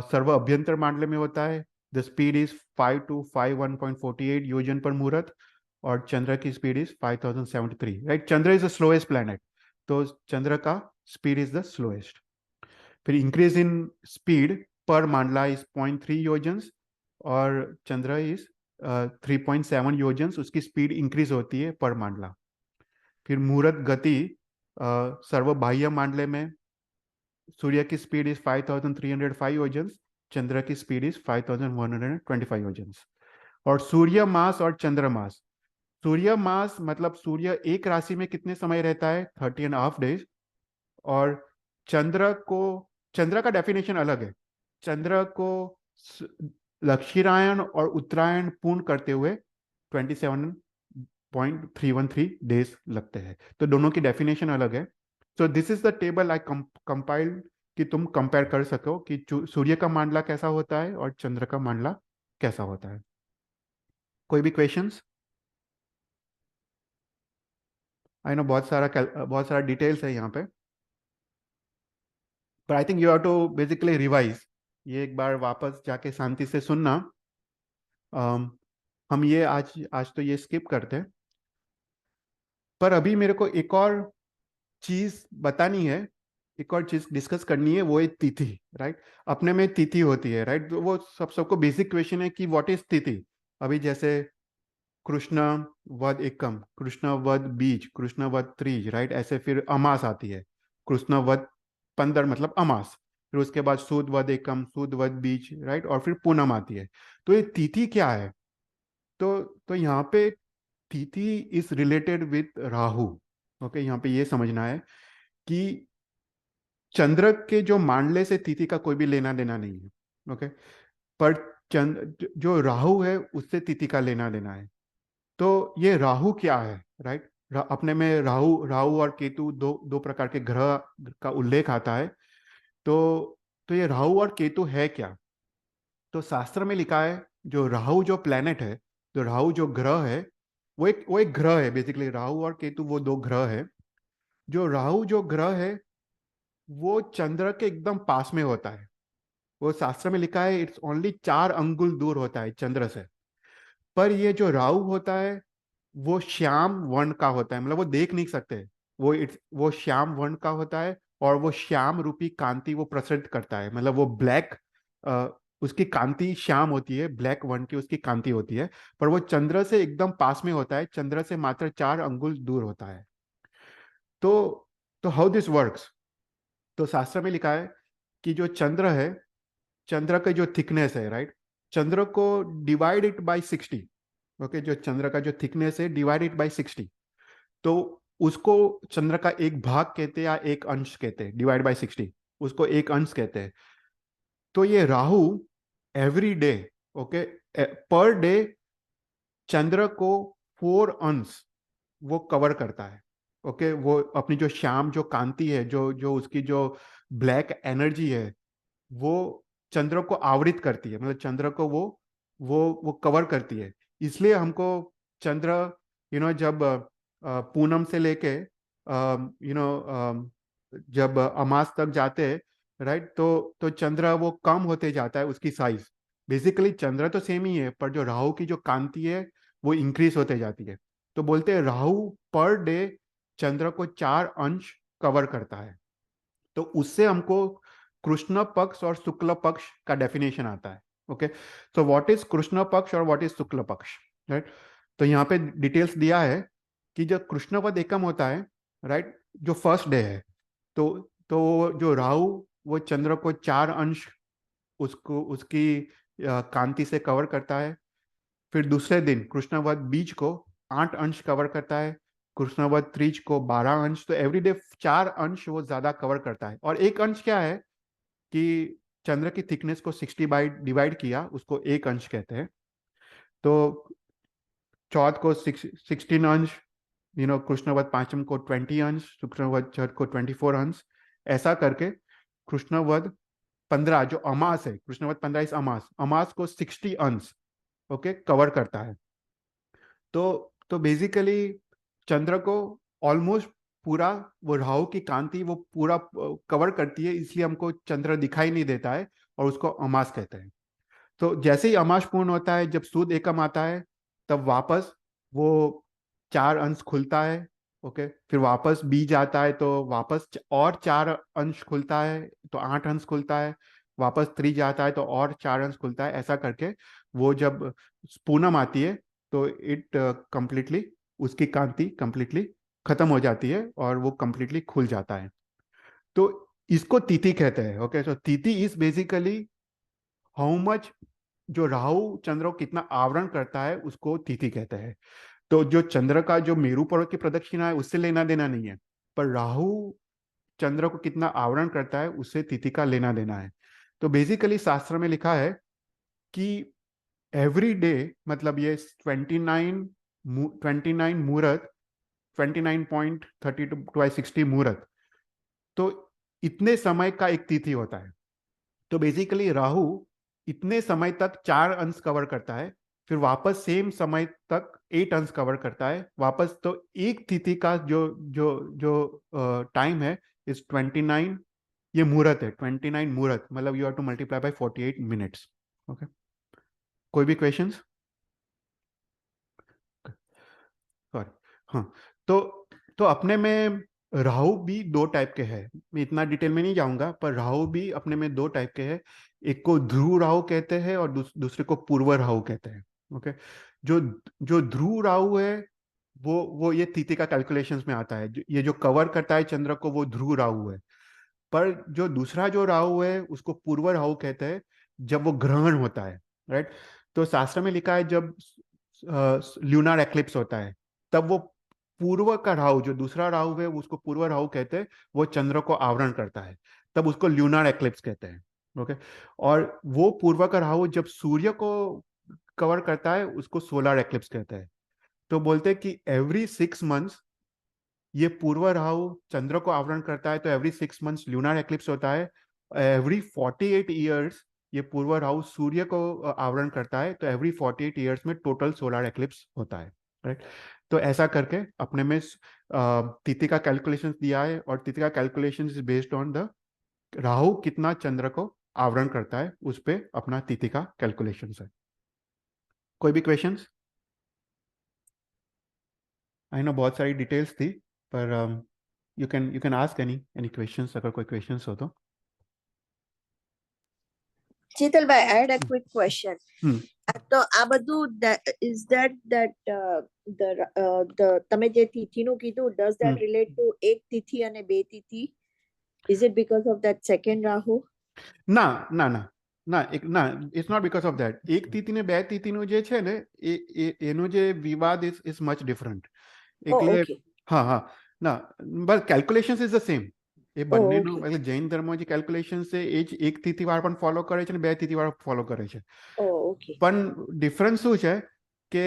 सर्व अभ्यंतर मांडले में होता है, द स्पीड इज 5251.48 योजन पर मुहूर्त, और चंद्र की speed is 5073, right. Chandra is the slowest planet, तो चंद्र का स्पीड इज द स्लोएस्ट। फिर इंक्रीज इन स्पीड पर मांडला इज 0.3 योजन्स और चंद्र इज 3.7 योजन्स, उसकी स्पीड इंक्रीज होती है पर मांडला। फिर मुहूर्त गति सर्वबाह्य मांडले में सूर्य की स्पीड इज 5305 योजन्स, चंद्र की स्पीड इज 5125 योजन्स। और सूर्य मास और चंद्र मास, सूर्य मास मतलब सूर्य एक राशि में कितने समय रहता है, 30.5 डेज। और चंद्र का डेफिनेशन अलग है। चंद्र को दक्षिणायन और उत्तरायण पूर्ण करते हुए 27.313 डेज लगते हैं। तो दोनों की डेफिनेशन अलग है। So this is the table I compiled कि तुम कंपेयर कर सको कि सूर्य का मांडला कैसा होता है और चंद्र का मांडला कैसा होता है। कोई भी क्वेश्चंस? आई नो बहुत सारा डिटेल्स है यहाँ पे, पर I think you have to basically revise. ये एक बार वापस जाके शांति से सुनना। हम ये आज तो ये स्किप करते हैं, पर अभी मेरे को एक और चीज बतानी है, एक और चीज डिस्कस करनी है, वो है तिथि। राइट, अपने में तिथि होती है। राइट, वो सबको बेसिक क्वेश्चन है कि व्हाट इज तिथि। अभी जैसे कृष्ण वध एकम, कृष्ण वध बीज, कृष्ण वध त्रीज। राइट, ऐसे फिर अमास आती है, कृष्ण वध 15 मतलब अमास। फिर उसके बाद सूद वध एकम, सूद वध बीज। राइट, और फिर पूनम आती है। तो ये तिथि क्या है? तो यहाँ पे तिथि is related with Rahu. Okay, यहाँ पे ये समझना है कि चंद्र के जो मांडले से तिथि का कोई भी लेना देना नहीं है। ओके, पर चंद्र जो राहु है उससे तिथि का लेना देना है। तो ये राहु क्या है? राइट, अपने में राहु राहु और केतु दो प्रकार के ग्रह का उल्लेख आता है। तो ये राहु और केतु है क्या? तो शास्त्र में लिखा है जो राहु जो प्लेनेट है, जो राहु जो ग्रह है, वो एक ग्रह है। बेसिकली राहु और केतु वो दो ग्रह है। जो राहु जो ग्रह है वो चंद्र के एकदम पास में होता है। वो शास्त्र में लिखा है इट्स ओनली 4 अंगुल दूर होता है चंद्र से। पर ये जो राहु होता है वो श्याम वर्ण का होता है, मतलब वो देख नहीं सकते। वो श्याम वर्ण का होता है और वो श्याम रूपी कांति वो प्रसरित करता है, मतलब वो ब्लैक, उसकी कांति श्याम होती है, ब्लैक वर्ण की उसकी कांति होती है। पर वो चंद्र से एकदम पास में होता है, चंद्र से मात्र 4 अंगुल दूर होता है। तो हाउ दिस वर्क्स? तो शास्त्र में लिखा है कि जो चंद्र है, चंद्र का जो थिकनेस है, राइट, चंद्र को डिवाइड इट बाय 60। ओके, जो चंद्र का जो थिकनेस है डिवाइड इट बाय 60। तो उसको चंद्र का एक भाग कहते हैं या एक अंश कहते हैं, डिवाइड बाय 60 उसको एक अंश कहते हैं। तो ये Rahu every day, okay, per day चंद्र को 4 अंश वो कवर करता है। ओके, वो अपनी जो श्याम जो कांति है, जो जो उसकी जो ब्लैक एनर्जी है, वो चंद्र को आवृत करती है, मतलब चंद्र को वो कवर करती है। इसलिए हमको चंद्र जब पूनम से लेके जब अमास तक जाते हैं, राइट, तो चंद्र वो कम होते जाता है उसकी साइज। बेसिकली चंद्र तो सेम ही है, पर जो राहु की जो कांति है वो इंक्रीज होते जाती है। तो बोलते हैं राहु पर डे चंद्र को 4 अंश कवर करता है। तो उससे हमको कृष्ण पक्ष और शुक्ल पक्ष का डेफिनेशन आता है। Okay, so what is Krishna पक्ष और व्हाट इज शुक्ल पक्ष? राइट, तो यहाँ पे डिटेल्स दिया है कि जब कृष्ण वध एकम होता है, राइट, जो फर्स्ट डे है, तो जो राहु वो चंद्र को 4 अंश उसको उसकी कांति से कवर करता है। फिर दूसरे दिन कृष्णवध बीज को 8 अंश कवर करता है, कृष्णवध त्रिज को 12 अंश। तो एवरीडे 4 अंश वो ज्यादा कवर करता है। और एक अंश क्या है कि चंद्र की थिकनेस को 60 बाई डिवाइड किया, उसको एक अंश कहते हैं। तो चौथ को 16 अंश, कृष्णवध पांचम को 20 अंश, शुक्रवध छठ को 24 अंश। ऐसा करके कृष्णवध 15 जो अमास है, कृष्णवध 15 इस अमास अमास को 60 अंश ओके कवर करता है। तो बेसिकली चंद्र को ऑलमोस्ट पूरा वो राहु की कांति वो पूरा कवर करती है, इसलिए हमको चंद्र दिखाई नहीं देता है और उसको अमास कहते हैं। तो जैसे ही अमास पूर्ण होता है, जब सूद एकम आता है, तब वापस वो 4 अंश खुलता है ओके, फिर वापस बी जाता है तो वापस और 4 अंश खुलता है, तो 8 अंश खुलता है, वापस 3 जाता है तो और 4 अंश खुलता है। ऐसा करके वो जब पूनम आती है तो इट कंप्लीटली, उसकी कांति कंप्लीटली खत्म हो जाती है और वो कंप्लीटली खुल जाता है। तो इसको तिथि कहते हैं। ओके, सो तिथि इज बेसिकली हाउ मच, जो राहु चंद्र को कितना आवरण करता है उसको तिथि कहते हैं। तो जो चंद्र का जो मेरू पर्वत की प्रदक्षिणा है उससे लेना देना नहीं है, पर राहु चंद्र को कितना आवरण करता है उससे तिथि का लेना देना है। तो बेसिकली शास्त्र में लिखा है कि एवरी डे, मतलब ये 29 मुहूर्त, 29.32 मुहूर्त, तो इतने समय का एक तिथि होता है। तो बेसिकली राहु इतने समय तक 4 अंश कवर करता है, फिर वापस सेम समय तक 8 अंश कवर करता है वापस। तो एक तिथि का जो जो जो टाइम है इस 29, ये मुहूर्त है, 29 मुहूर्त, मतलब you have to multiply by 48 minutes. Okay, कोई भी क्वेश्चंस? सॉरी। हाँ, तो अपने में राहु भी 2 टाइप के हैं। मैं इतना डिटेल में नहीं जाऊंगा, पर राहु भी अपने में 2 टाइप के हैं। एक को ध्रुव राहु कहते हैं और दूसरे को पूर्व राहु कहते हैं। ओके, जो जो ध्रुव राहु है वो ये तिथि का कैलकुलेशंस में आता है। ये जो कवर करता है चंद्र को वो ध्रुव राहु है। पर जो दूसरा जो राहु है उसको पूर्व राहु कहते हैं, जब वो ग्रहण होता है, राइट। तो शास्त्र में लिखा है जब ल्यूनार एक्लिप्स होता है तब वो पूर्व का राहु, जो दूसरा राहु है उसको पूर्व राहु कहते हैं, वो चंद्र को आवरण करता है, तब उसको ल्यूनार एक्लिप्स कहते हैं। ओके, और वो पूर्व का राहु जब सूर्य को कवर करता है उसको सोलर एक्लिप्स कहते हैं। तो बोलते हैं कि एवरी 6 मंथ्स ये पूर्व राहु चंद्र को आवरण करता है, तो एवरी 6 मंथ्स ल्यूनार एक्लिप्स होता है। एवरी 48 ईयर्स ये पूर्व राहु सूर्य को आवरण करता है, तो एवरी 48 ईयर्स में टोटल सोलर एक्लिप्स होता है, राइट। तो ऐसा करके अपने में तिथि का कैलकुलेशन दिया है, और तिथि का calculation is based on the Rahu कितना चंद्र को आवरण करता है, उस पे अपना तिथि का कैलकुलेशन है। कोई भी क्वेश्चंस? आई नो बहुत सारी डिटेल्स थी, पर you can ask any questions, अगर कोई questions हो तो। Chetal bhai, I had a quick question. Hmm. તો આ બધું is that the તમે જે તિથિનું કીધું, does that relate to એક તિથિ અને બે તિથિ? Is it because of that second Rahu? ના ના ના ના ના, it's not because of that. એક તિથિ ને બે તિથિનું જે છે ને એનો જે વિવાદ ઇઝ મચ ડિફરન્ટ. એટલે હા હા ના, બસ કેલ્ક્યુલેશન્સ ઇઝ ધ સેમ. એ બંનેનું એટલે જૈન ધર્મ જે કેલ્ક્યુલેશન છે એ જ એક તિથિ વાળા પણ ફોલો કરે છે અને બે તિથિ વાળા ફોલો કરે છે. પણ ડિફરન્સ શું છે કે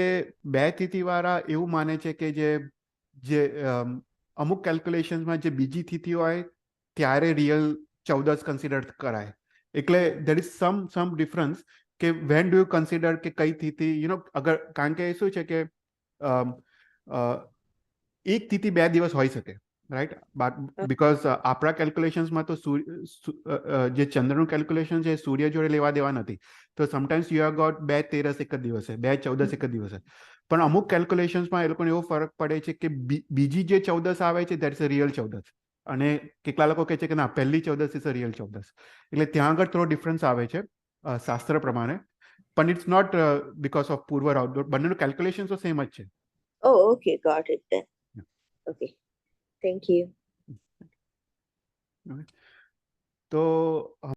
બે તિથિ વાળા એવું માને છે કે જે અમુક કેલ્ક્યુલેશન્સમાં જે બીજી તિથિ હોય ત્યારે રિયલ 14 કન્સિડર કરાય. એટલે દેર ઇઝ સમ ડિફરન્સ કે વેન ડુ યુ કન્સિડર કે કઈ તિથિ, અગર, કારણ કે શું છે કે એક તિથિ 2 દિવસ હોઈ શકે, રાઈટ. બીકોઝ આપણા કેલ્ક્યુલેશન્સમાં તો જે ચંદ્રનું કેલ્ક્યુલેશન છે સૂર્ય જોડે લેવા દેવા નથી. તો સમટાઈમ્સ યુ હેવ ગોટ 2 13 એક જ દિવસે, 2 14 એક જ દિવસે. પણ અમુક કેલ્ક્યુલેશન્સમાં એ લોકોને એવો ફરક પડે છે કે બીજી જે 14 આવે છે દેટ્સ અ રિયલ 14, અને કેટલા લોકો કહે છે કે ના પહેલી 14 ઇઝ અ રિયલ 14. એટલે ત્યાં આગળ થોડો ડિફરન્સ આવે છે શાસ્ત્ર પ્રમાણે, પણ ઇટ્સ નોટ બીકોઝ ઓફ પૂર્વ રાહુ. બંનેનું કેલ્ક્યુલેશન તો સેમ જ છે. Oh, okay, got it then. Okay, thank you. તો